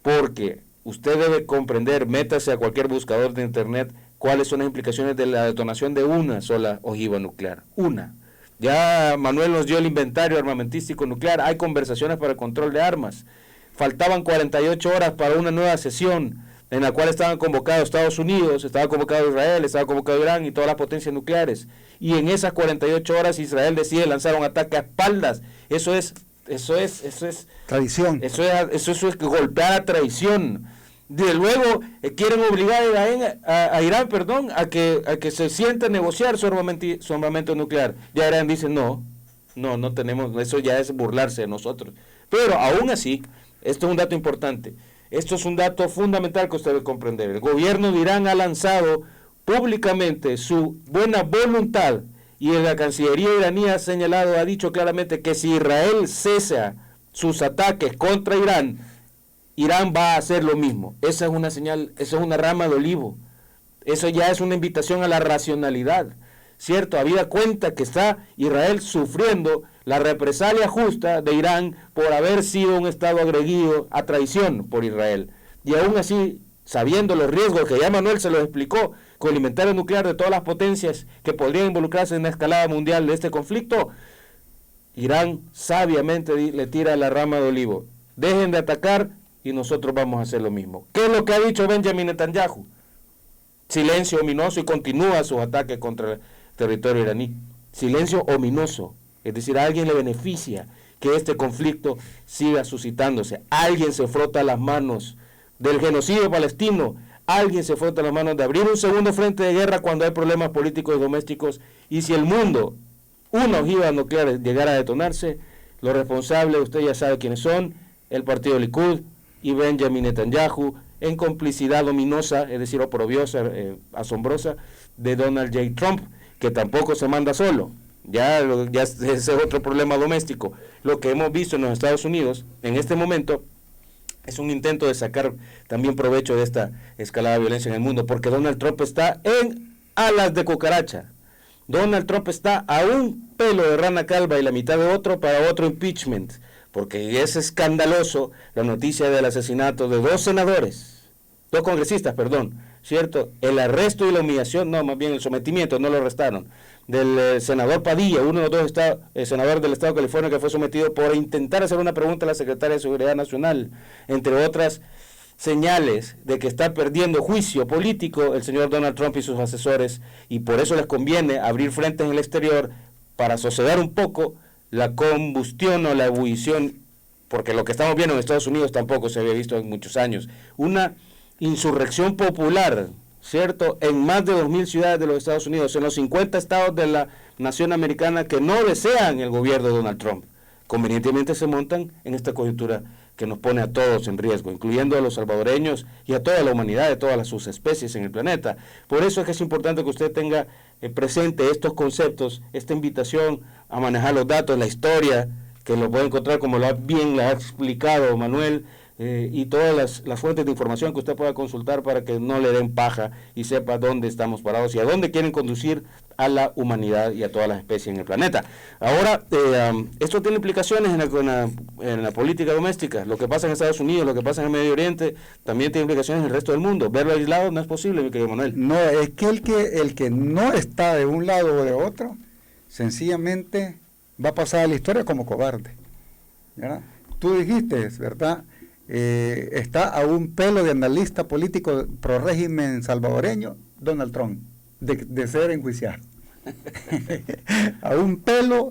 porque usted debe comprender, métase a cualquier buscador de internet, cuáles son las implicaciones de la detonación de una sola ojiva nuclear. Una. Ya Manuel nos dio el inventario armamentístico nuclear, hay conversaciones para el control de armas. Faltaban 48 horas para una nueva sesión en la cual estaban convocados Estados Unidos, estaba convocado Israel, estaba convocado Irán y todas las potencias nucleares. Y en esas 48 horas Israel decide lanzar un ataque a espaldas. Eso es traición. Eso es golpear a traición. De luego quieren obligar a Irán, a que se siente a negociar su armamento nuclear. Ya Irán dice no tenemos, eso ya es burlarse de nosotros. Pero aún así, esto es un dato importante, esto es un dato fundamental que usted debe comprender. El gobierno de Irán ha lanzado públicamente su buena voluntad, y la Cancillería iraní ha señalado, ha dicho claramente que si Israel cesa sus ataques contra Irán, Irán va a hacer lo mismo. Esa es una señal, esa es una rama de olivo. Eso ya es una invitación a la racionalidad, ¿cierto? Habida cuenta que está Israel sufriendo la represalia justa de Irán por haber sido un Estado agredido a traición por Israel. Y aún así, sabiendo los riesgos que ya Manuel se los explicó, con el inventario nuclear de todas las potencias que podrían involucrarse en la escalada mundial de este conflicto, Irán sabiamente le tira la rama de olivo. Dejen de atacar y nosotros vamos a hacer lo mismo. ¿Qué es lo que ha dicho Benjamin Netanyahu? Silencio ominoso, y continúa sus ataques contra el territorio iraní. Silencio ominoso. Es decir, a alguien le beneficia que este conflicto siga suscitándose. Alguien se frota las manos del genocidio palestino. Alguien se frota las manos de abrir un segundo frente de guerra cuando hay problemas políticos y domésticos. Y si el mundo, una ojiva nuclear llegara a detonarse, los responsables, usted ya sabe quiénes son: el partido Likud y Benjamin Netanyahu, en complicidad ominosa, es decir, oprobiosa, asombrosa, de Donald J. Trump, que tampoco se manda solo. Ya ese es otro problema doméstico. Lo que hemos visto en los Estados Unidos en este momento es un intento de sacar también provecho de esta escalada de violencia en el mundo, porque Donald Trump está en alas de cucaracha. Donald Trump está a un pelo de rana calva y la mitad de otro para otro impeachment, porque es escandaloso la noticia del asesinato de 2 congresistas, ¿cierto? El arresto y la humillación, no, más bien el sometimiento, no lo arrestaron, del senador Padilla, uno de los 2 senadores del estado de California, que fue sometido por intentar hacer una pregunta a la secretaria de Seguridad Nacional, entre otras señales de que está perdiendo juicio político el señor Donald Trump y sus asesores, y por eso les conviene abrir frentes en el exterior para sosegar un poco la combustión o la ebullición, porque lo que estamos viendo en Estados Unidos tampoco se había visto en muchos años, una insurrección popular, ¿cierto?, en más de 2.000 ciudades de los Estados Unidos, en los 50 estados de la nación americana que no desean el gobierno de Donald Trump. Convenientemente se montan en esta coyuntura que nos pone a todos en riesgo, incluyendo a los salvadoreños y a toda la humanidad, de todas las subespecies en el planeta. Por eso es que es importante que usted tenga presente estos conceptos, esta invitación a manejar los datos, la historia, que lo puede encontrar como bien la ha explicado Manuel, y todas las fuentes de información que usted pueda consultar para que no le den paja y sepa dónde estamos parados y a dónde quieren conducir a la humanidad y a todas las especies en el planeta. Ahora, esto tiene implicaciones en la política doméstica. Lo que pasa en Estados Unidos, lo que pasa en el Medio Oriente, también tiene implicaciones en el resto del mundo. Verlo aislado no es posible, mi querido Manuel. No, es que el que no está de un lado o de otro, sencillamente va a pasar a la historia como cobarde, ¿verdad? Tú dijiste, ¿verdad? Está a un pelo de analista político pro régimen salvadoreño, Donald Trump, de ser enjuiciado. A un pelo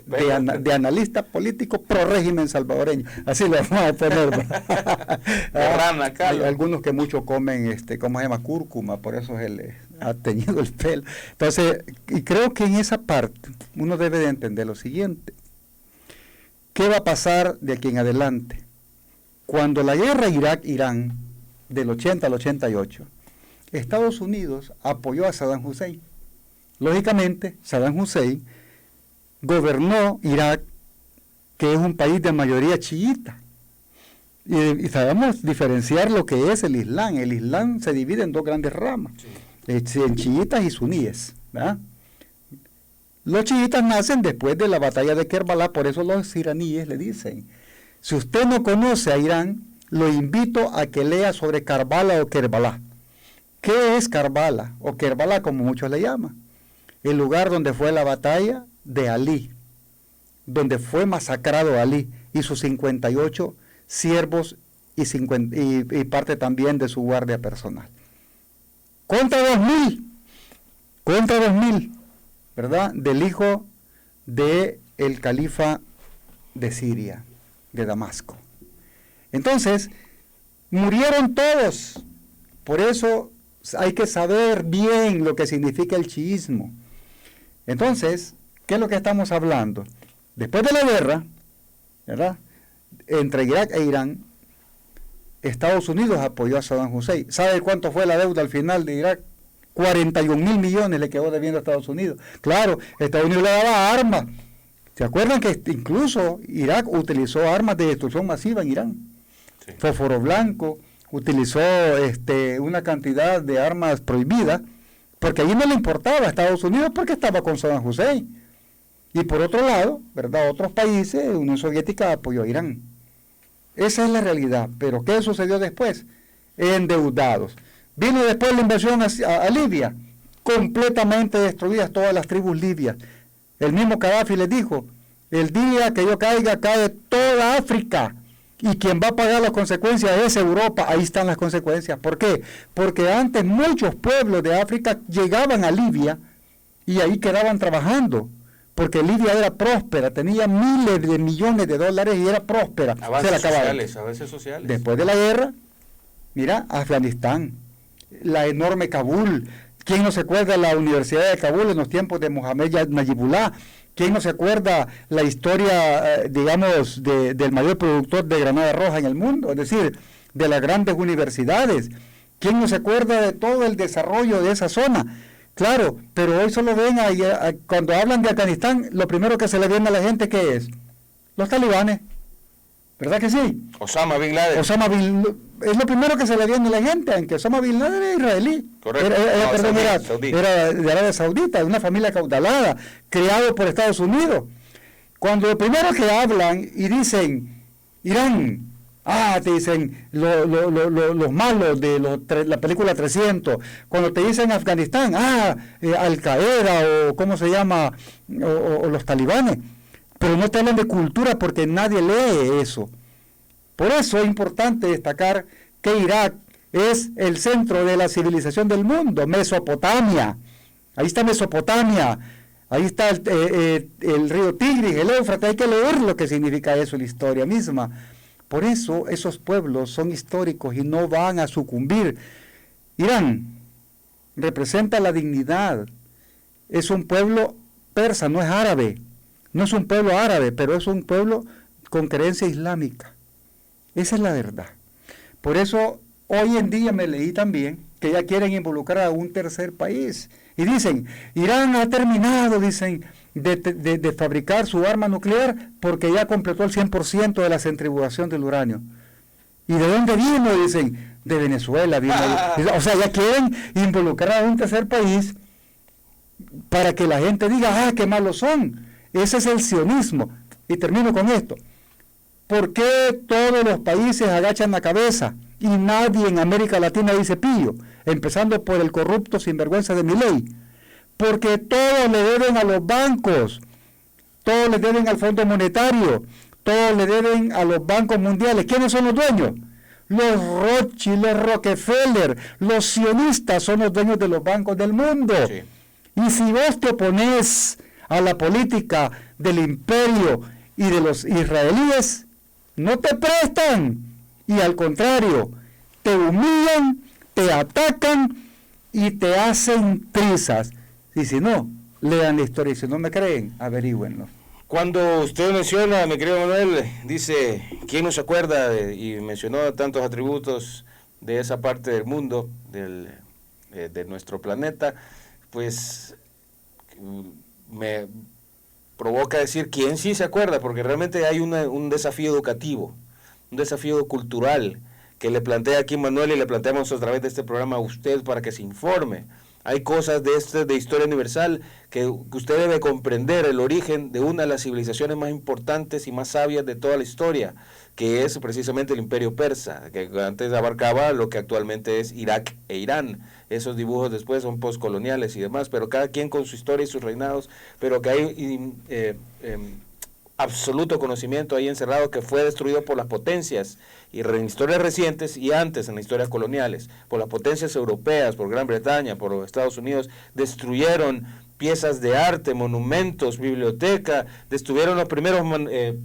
de analista político pro régimen salvadoreño, así lo vamos a poner. Hay algunos que mucho comen, ¿cómo se llama? Cúrcuma, por eso ha teñido el pelo. Entonces, y creo que en esa parte uno debe de entender lo siguiente: ¿qué va a pasar de aquí en adelante? Cuando la guerra Irak-Irán del 80 al 88, Estados Unidos apoyó a Saddam Hussein. Lógicamente, Saddam Hussein gobernó Irak, que es un país de mayoría chiita. Y sabemos diferenciar lo que es el Islam. El Islam se divide en dos grandes ramas, en chiitas y suníes, ¿verdad? Los chiitas nacen después de la batalla de Kerbala, por eso los iraníes le dicen: si usted no conoce a Irán, lo invito a que lea sobre Karbala o Kerbala. ¿Qué es Karbala o Kerbala, como muchos le llaman? El lugar donde fue la batalla de Ali, donde fue masacrado Ali y sus 58 siervos y parte también de su guardia personal. Contra 2.000, ¿verdad? Del hijo de el califa de Siria, de Damasco. Entonces, murieron todos. Por eso hay que saber bien lo que significa el chiismo. Entonces, ¿qué es lo que estamos hablando? Después de la guerra, ¿verdad?, entre Irak e Irán, Estados Unidos apoyó a Saddam Hussein. ¿Sabe cuánto fue la deuda al final de Irak? 41.000 millones le quedó debiendo a Estados Unidos. Claro, Estados Unidos le daba armas. ¿Se acuerdan que incluso Irak utilizó armas de destrucción masiva en Irán? Sí. Fósforo blanco, utilizó una cantidad de armas prohibidas, porque allí no le importaba a Estados Unidos porque estaba con Saddam Hussein. Y por otro lado, ¿verdad?, otros países, Unión Soviética apoyó a Irán. Esa es la realidad. Pero ¿qué sucedió después? Endeudados. Vino después la invasión a Libia, completamente destruidas todas las tribus libias. El mismo Gaddafi les dijo: el día que yo caiga, cae toda África, y quien va a pagar las consecuencias es Europa. Ahí están las consecuencias. ¿Por qué? Porque antes muchos pueblos de África llegaban a Libia y ahí quedaban trabajando, porque Libia era próspera, tenía miles de millones de dólares y era próspera. Avances sociales. Después de la guerra, mira, Afganistán, la enorme Kabul. ¿Quién no se acuerda la Universidad de Kabul en los tiempos de Mohamed Najibullah? ¿Quién no se acuerda la historia, digamos, del mayor productor de granada roja en el mundo? Es decir, de las grandes universidades. ¿Quién no se acuerda de todo el desarrollo de esa zona? Claro, pero hoy solo ven, cuando hablan de Afganistán, lo primero que se le viene a la gente, ¿qué es? Los talibanes. ¿Verdad que sí? Osama Bin Laden. Es lo primero que se le viene a la gente, aunque Osama Bin Laden era israelí. Correcto. Era de Arabia Saudita, de una familia caudalada, criado por Estados Unidos. Cuando lo primero que hablan y dicen, Irán, te dicen los malos de la película 300. Cuando te dicen Afganistán, Al-Qaeda o cómo se llama, o los talibanes. Pero no te hablan de cultura porque nadie lee eso. Por eso es importante destacar que Irak es el centro de la civilización del mundo, Mesopotamia. Ahí está Mesopotamia, ahí está el río Tigris, el Éufrates, hay que leer lo que significa eso, la historia misma. Por eso esos pueblos son históricos y no van a sucumbir. Irán representa la dignidad, es un pueblo persa, no es árabe, no es un pueblo árabe, pero es un pueblo con creencia islámica. Esa es la verdad. Por eso hoy en día me leí también que ya quieren involucrar a un tercer país. Y dicen, Irán ha terminado, dicen, de fabricar su arma nuclear porque ya completó el 100% de la centrifugación del uranio. ¿Y de dónde vino? Dicen, de Venezuela. O sea, ya quieren involucrar a un tercer país para que la gente diga, qué malos son. Ese es el sionismo. Y termino con esto. ¿Por qué todos los países agachan la cabeza y nadie en América Latina dice pillo? Empezando por el corrupto sinvergüenza de Milei. Porque todos le deben a los bancos, todos le deben al Fondo Monetario, todos le deben a los bancos mundiales. ¿Quiénes son los dueños? Los Rothschild, los Rockefeller, los sionistas son los dueños de los bancos del mundo. Sí. Y si vos te oponés a la política del imperio y de los israelíes, no te prestan. Y al contrario, te humillan, te atacan y te hacen trizas. Y si no, lean la historia. Y si no me creen, averigüenlo. Cuando usted menciona, mi querido Manuel, dice, ¿quién no se acuerda? Y mencionó tantos atributos de esa parte del mundo, de nuestro planeta, pues me provoca decir quién sí se acuerda, porque realmente hay un desafío educativo, un desafío cultural que le plantea aquí Manuel y le planteamos a través de este programa a usted para que se informe. Hay cosas de historia universal que usted debe comprender el origen de una de las civilizaciones más importantes y más sabias de toda la historia, que es precisamente el Imperio Persa, que antes abarcaba lo que actualmente es Irak e Irán. Esos dibujos después son postcoloniales y demás, pero cada quien con su historia y sus reinados, pero que hay absoluto conocimiento ahí encerrado que fue destruido por las potencias y en historias recientes y antes en las historias coloniales, por las potencias europeas, por Gran Bretaña, por los Estados Unidos, destruyeron piezas de arte, monumentos, biblioteca, destruyeron los primeros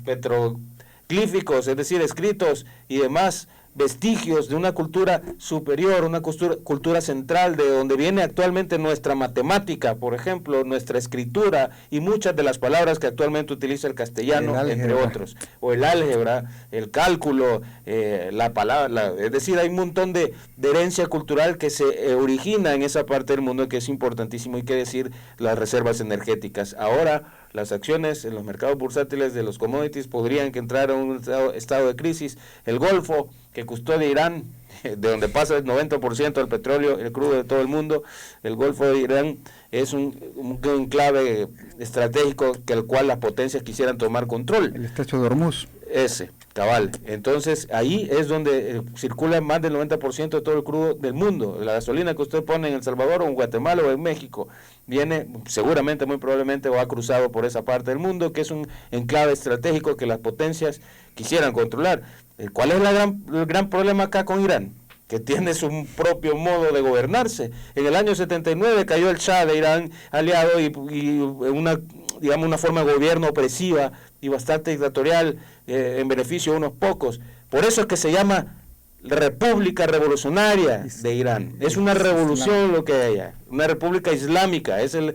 petroglíficos, es decir, escritos y demás vestigios de una cultura superior, una cultura central de donde viene actualmente nuestra matemática, por ejemplo, nuestra escritura y muchas de las palabras que actualmente utiliza el castellano, entre otros, o el álgebra, el cálculo, la palabra, es decir, hay un montón de herencia cultural que se origina en esa parte del mundo que es importantísimo, y que decir las reservas energéticas. Ahora las acciones en los mercados bursátiles de los commodities podrían que entrar a un estado de crisis. El Golfo, que custodia Irán, de donde pasa el 90% del petróleo, el crudo de todo el mundo, el Golfo de Irán es un enclave estratégico que el cual las potencias quisieran tomar control. El estrecho de Hormuz. Ese, cabal. Entonces, ahí es donde circula más del 90% de todo el crudo del mundo. La gasolina que usted pone en El Salvador o en Guatemala o en México viene, seguramente, muy probablemente, o ha cruzado por esa parte del mundo, que es un enclave estratégico que las potencias quisieran controlar. ¿Cuál es el gran problema acá con Irán? Que tiene su propio modo de gobernarse. En el año 79 cayó el Shah de Irán aliado y una forma de gobierno opresiva y bastante dictatorial en beneficio de unos pocos. Por eso es que se llama República Revolucionaria de Irán. Es una revolución lo que hay allá, una república islámica, es el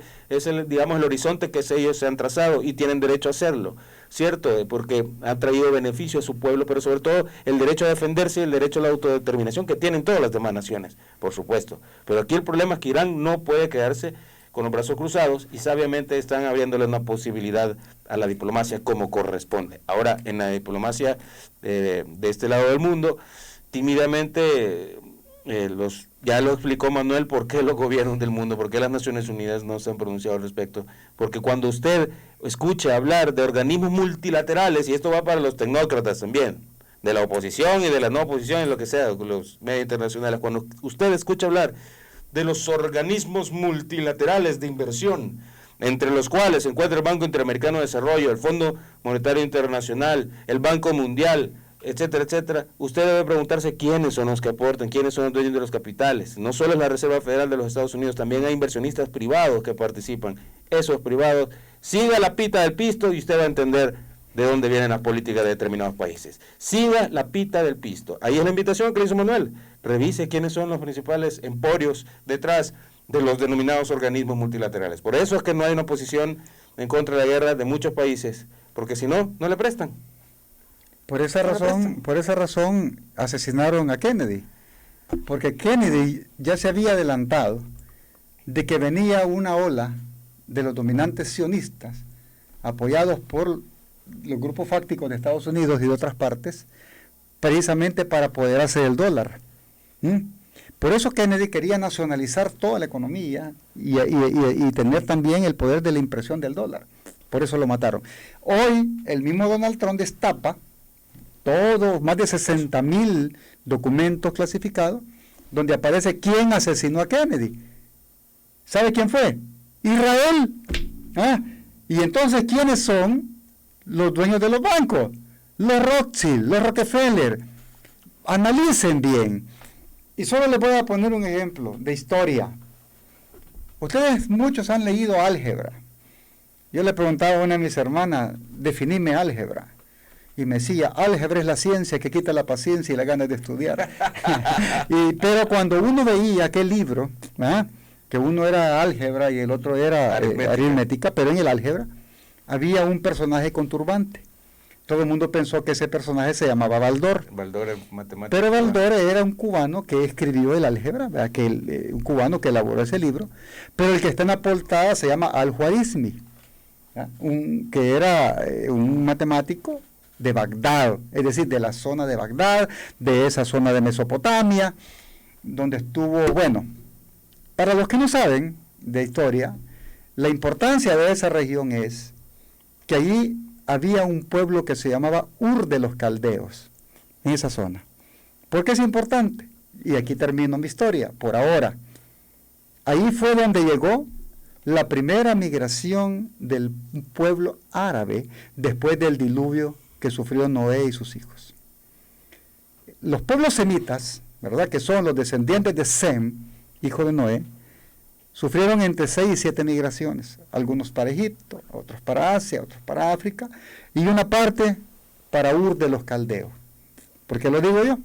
horizonte que ellos se han trazado y tienen derecho a hacerlo, ¿cierto? Porque han traído beneficio a su pueblo, pero sobre todo el derecho a defenderse y el derecho a la autodeterminación que tienen todas las demás naciones, por supuesto. Pero aquí el problema es que Irán no puede quedarse con los brazos cruzados y sabiamente están abriéndole una posibilidad a la diplomacia como corresponde. Ahora, en la diplomacia de este lado del mundo, tímidamente, ya lo explicó Manuel, por qué los gobiernos del mundo, por qué las Naciones Unidas no se han pronunciado al respecto. Porque cuando usted escucha hablar de organismos multilaterales, y esto va para los tecnócratas también, de la oposición y de la no oposición, y lo que sea, los medios internacionales, cuando usted escucha hablar de los organismos multilaterales de inversión, entre los cuales se encuentra el Banco Interamericano de Desarrollo, el Fondo Monetario Internacional, el Banco Mundial, etcétera, etcétera, usted debe preguntarse quiénes son los que aportan, quiénes son los dueños de los capitales. No solo es la Reserva Federal de los Estados Unidos, también hay inversionistas privados que participan. Esos privados, siga la pita del pisto y usted va a entender de dónde vienen las políticas de determinados países. Siga la pita del pisto. Ahí es la invitación que le hizo Manuel. Revise quiénes son los principales emporios detrás de los denominados organismos multilaterales. Por eso es que no hay una oposición en contra de la guerra de muchos países, porque si no, no le prestan. Por esa razón asesinaron a Kennedy, porque Kennedy ya se había adelantado de que venía una ola de los dominantes sionistas, apoyados por los grupos fácticos de Estados Unidos y de otras partes, precisamente para apoderarse del dólar. Por eso Kennedy quería nacionalizar toda la economía y tener también el poder de la impresión del dólar. Por eso lo mataron. Hoy el mismo Donald Trump destapa todos, más de 60,000 documentos clasificados, donde aparece quién asesinó a Kennedy. ¿Sabe quién fue? Israel. Y entonces, ¿quiénes son los dueños de los bancos? Los Rothschild, los Rockefeller. Analicen bien. Y solo les voy a poner un ejemplo de historia. Ustedes muchos han leído álgebra. Yo le preguntaba a una de mis hermanas, definime álgebra. Y me decía, álgebra es la ciencia que quita la paciencia y la ganas de estudiar. Pero cuando uno veía aquel libro, que uno era álgebra y el otro era aritmética, pero en el álgebra había un personaje con turbante. Todo el mundo pensó que ese personaje se llamaba Baldor. Baldor es matemático. Pero Baldor era un cubano que escribió el álgebra, un cubano que elaboró ese libro, pero el que está en la portada se llama Al-Khwarizmi, que era un matemático de Bagdad, es decir, de la zona de Bagdad, de esa zona de Mesopotamia, donde estuvo, bueno, para los que no saben de historia, la importancia de esa región es que allí había un pueblo que se llamaba Ur de los Caldeos, en esa zona. ¿Por qué es importante? Y aquí termino mi historia, por ahora. Ahí fue donde llegó la primera migración del pueblo árabe después del diluvio que sufrió Noé y sus hijos. Los pueblos semitas, ¿verdad?, que son los descendientes de Sem, hijo de Noé, sufrieron entre 6 y 7 migraciones, algunos para Egipto, otros para Asia, otros para África, y una parte para Ur de los Caldeos. ¿Por qué lo digo yo?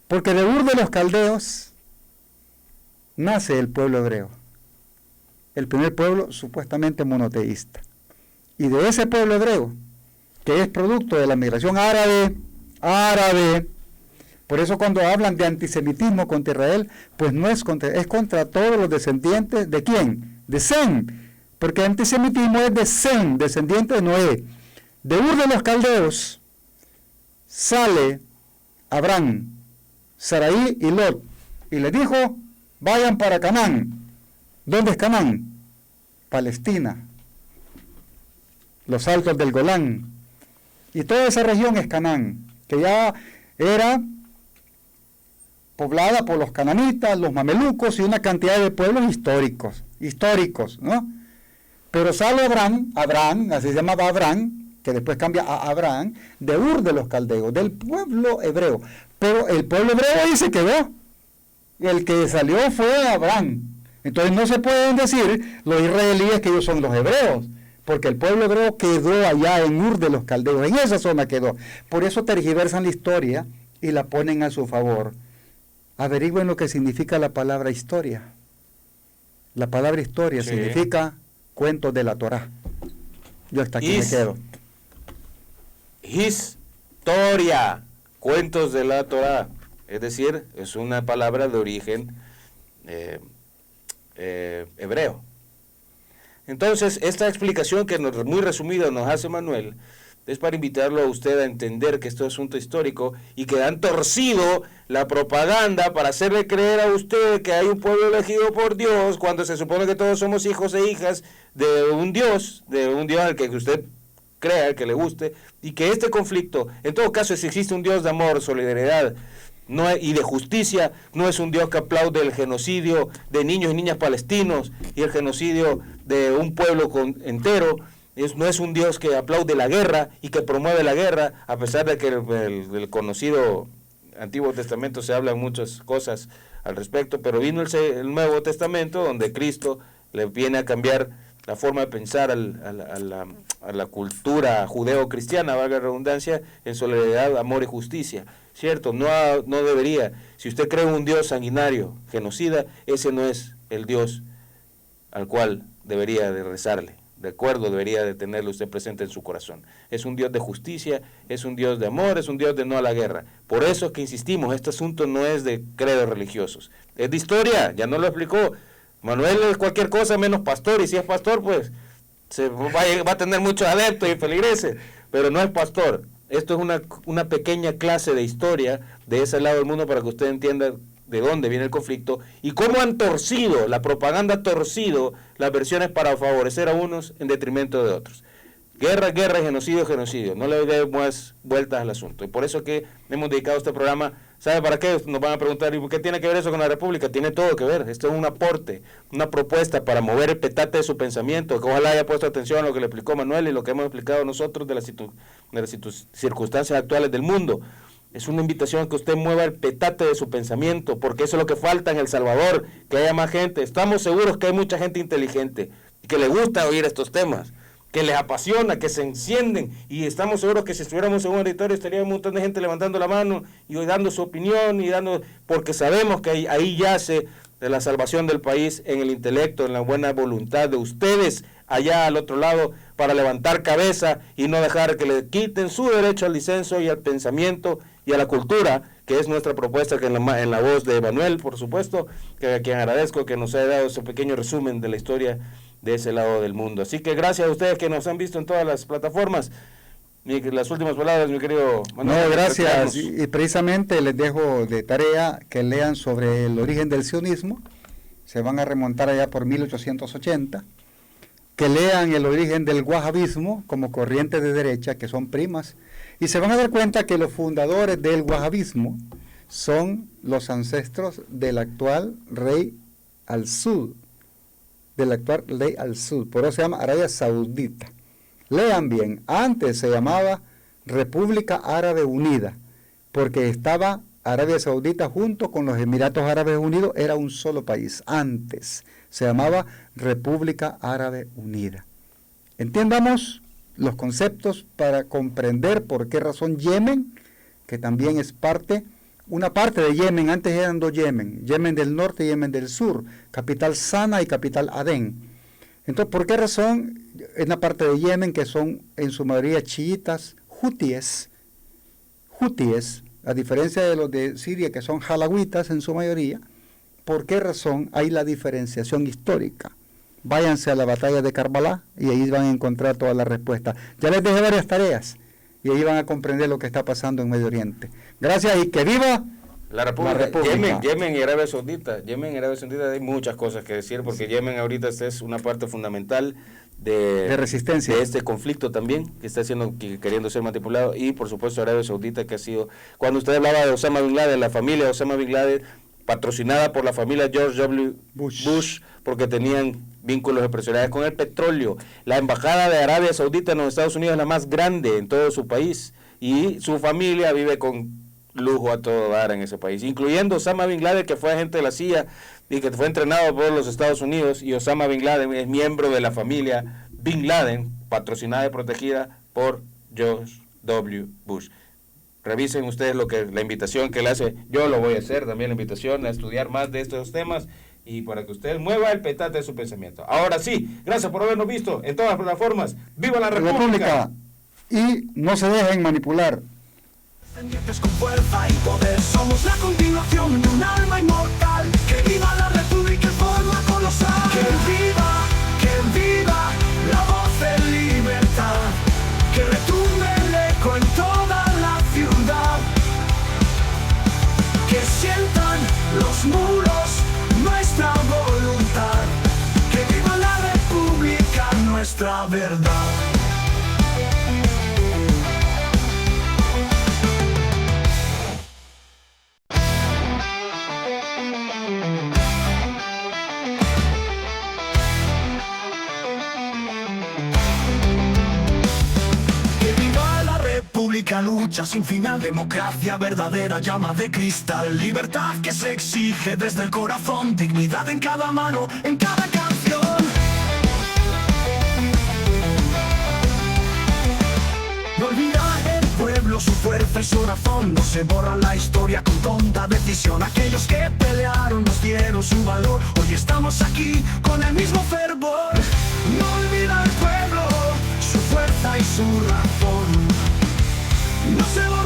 Porque de Ur de los Caldeos nace el pueblo hebreo, el primer pueblo supuestamente monoteísta. Y de ese pueblo hebreo, que es producto de la migración árabe, por eso cuando hablan de antisemitismo contra Israel, pues no es contra todos los descendientes ¿de quién? De Sem, porque el antisemitismo es de Sem, descendiente de Noé. De Ur de los Caldeos sale Abraham, Sarai y Lot, y les dijo, vayan para Canaán. ¿Dónde es Canaán? Palestina, los altos del Golán, y toda esa región es Canaán, que ya era poblada por los cananitas, los mamelucos y una cantidad de pueblos históricos, ¿no? Pero sale Abraham, así se llamaba Abraham, que después cambia a Abraham, de Ur de los Caldeos, del pueblo hebreo. Pero el pueblo hebreo ahí se quedó. El que salió fue Abraham. Entonces no se pueden decir los israelíes que ellos son los hebreos, porque el pueblo hebreo quedó allá en Ur de los Caldeos, en esa zona quedó. Por eso tergiversan la historia y la ponen a su favor. Averigüen lo que significa la palabra historia. La palabra historia significa cuentos de la Torá. Yo hasta aquí me quedo. Historia, cuentos de la Torá. Es decir, es una palabra de origen hebreo. Entonces, esta explicación que muy resumida nos hace Manuel es para invitarlo a usted a entender que esto es asunto histórico y que han torcido la propaganda para hacerle creer a usted que hay un pueblo elegido por Dios cuando se supone que todos somos hijos e hijas de un Dios al que usted crea, al que le guste, y que este conflicto, en todo caso, si existe un Dios de amor, solidaridad y de justicia, no es un Dios que aplaude el genocidio de niños y niñas palestinos y el genocidio de un pueblo entero, no es un Dios que aplaude la guerra y que promueve la guerra, a pesar de que el conocido Antiguo Testamento se hablan muchas cosas al respecto, pero vino el Nuevo Testamento donde Cristo le viene a cambiar la forma de pensar a la cultura judeo-cristiana, valga la redundancia, en solidaridad, amor y justicia. Cierto, no debería. Si usted cree en un Dios sanguinario, genocida, ese no es el Dios al cual debería de rezarle. De acuerdo, debería de tenerlo usted presente en su corazón. Es un Dios de justicia, es un Dios de amor, es un Dios de no a la guerra. Por eso es que insistimos, este asunto no es de credos religiosos. Es de historia, ya no lo explicó. Manuel es cualquier cosa menos pastor, y si es pastor, pues va a tener muchos adeptos y feligreses, pero no es pastor. Esto es una pequeña clase de historia de ese lado del mundo para que usted entienda de dónde viene el conflicto y cómo han torcido, la propaganda ha torcido las versiones para favorecer a unos en detrimento de otros. Guerra, guerra, genocidio, genocidio. No le dé más vueltas al asunto. Y por eso que hemos dedicado este programa. ¿Sabe para qué? Nos van a preguntar, ¿y por qué tiene que ver eso con la República? Tiene todo que ver. Esto es un aporte, una propuesta para mover el petate de su pensamiento, que ojalá haya puesto atención a lo que le explicó Manuel y lo que hemos explicado nosotros de las circunstancias actuales del mundo. Es una invitación a que usted mueva el petate de su pensamiento, porque eso es lo que falta en El Salvador, que haya más gente. Estamos seguros que hay mucha gente inteligente y que le gusta oír estos temas, que les apasiona, que se encienden, y estamos seguros que si estuviéramos en un auditorio estaría un montón de gente levantando la mano y dando su opinión, porque sabemos que ahí yace de la salvación del país, en el intelecto, en la buena voluntad de ustedes allá al otro lado, para levantar cabeza y no dejar que le quiten su derecho al disenso y al pensamiento y a la cultura, que es nuestra propuesta, que en la voz de Manuel, por supuesto, que a quien agradezco que nos haya dado ese pequeño resumen de la historia de ese lado del mundo. Así que gracias a ustedes que nos han visto en todas las plataformas. Las últimas palabras, mi querido Manuel. No, gracias. Y precisamente les dejo de tarea que lean sobre el origen del sionismo. Se van a remontar allá por 1880. Que lean el origen del wahabismo como corriente de derecha, que son primas. Y se van a dar cuenta que los fundadores del wahabismo son los ancestros del actual rey al-Sud. Por eso se llama Arabia Saudita. Lean bien, antes se llamaba República Árabe Unida, porque estaba Arabia Saudita junto con los Emiratos Árabes Unidos, era un solo país. Antes se llamaba República Árabe Unida. Entiendamos los conceptos para comprender por qué razón Yemen, que también es una parte de Yemen, antes eran dos Yemen, Yemen del norte y Yemen del sur, capital Sana y capital Adén. Entonces, ¿por qué razón en la parte de Yemen, que son en su mayoría chiitas, hutíes, a diferencia de los de Siria, que son halawitas en su mayoría, por qué razón hay la diferenciación histórica? Váyanse a la batalla de Karbala y ahí van a encontrar todas las respuestas. Ya les dejé varias tareas y ahí van a comprender lo que está pasando en Medio Oriente. Gracias y que viva la República. Yemen y Arabia Saudita. Yemen y Arabia Saudita hay muchas cosas que decir, porque Yemen ahorita es una parte fundamental de resistencia de este conflicto también, que está queriendo ser manipulado, y por supuesto Arabia Saudita, que ha sido, cuando usted hablaba de Osama Bin Laden, la familia de Osama Bin Laden, patrocinada por la familia George W. Bush, porque tenían vínculos empresariales con el petróleo. La embajada de Arabia Saudita en los Estados Unidos es la más grande en todo su país, y su familia vive con lujo a todo dar en ese país, incluyendo Osama Bin Laden, que fue agente de la CIA y que fue entrenado por los Estados Unidos, y Osama Bin Laden es miembro de la familia Bin Laden, patrocinada y protegida por George W. Bush. Revisen ustedes la invitación que le hace, yo lo voy a hacer también, la invitación a estudiar más de estos temas y para que usted mueva el petate de su pensamiento. Ahora sí, gracias por habernos visto en todas las plataformas. ¡Viva la República! Y no se dejen manipular. Descendientes con fuerza y poder, somos la continuación de un alma inmortal. Que viva la República en forma colosal. Que viva la voz de libertad. Que retumbe el eco en toda la ciudad. Que sientan los muros nuestra voluntad. Que viva la República, nuestra verdad. pacífica lucha sin final, democracia verdadera, llama de cristal, libertad que se exige desde el corazón, dignidad en cada mano, en cada canción. No olvida el pueblo su fuerza y su razón, no se borra la historia con tonta decisión. Aquellos que pelearon nos dieron su valor, hoy estamos aquí con el mismo fervor. No olvida el pueblo su fuerza y su razón, no se borra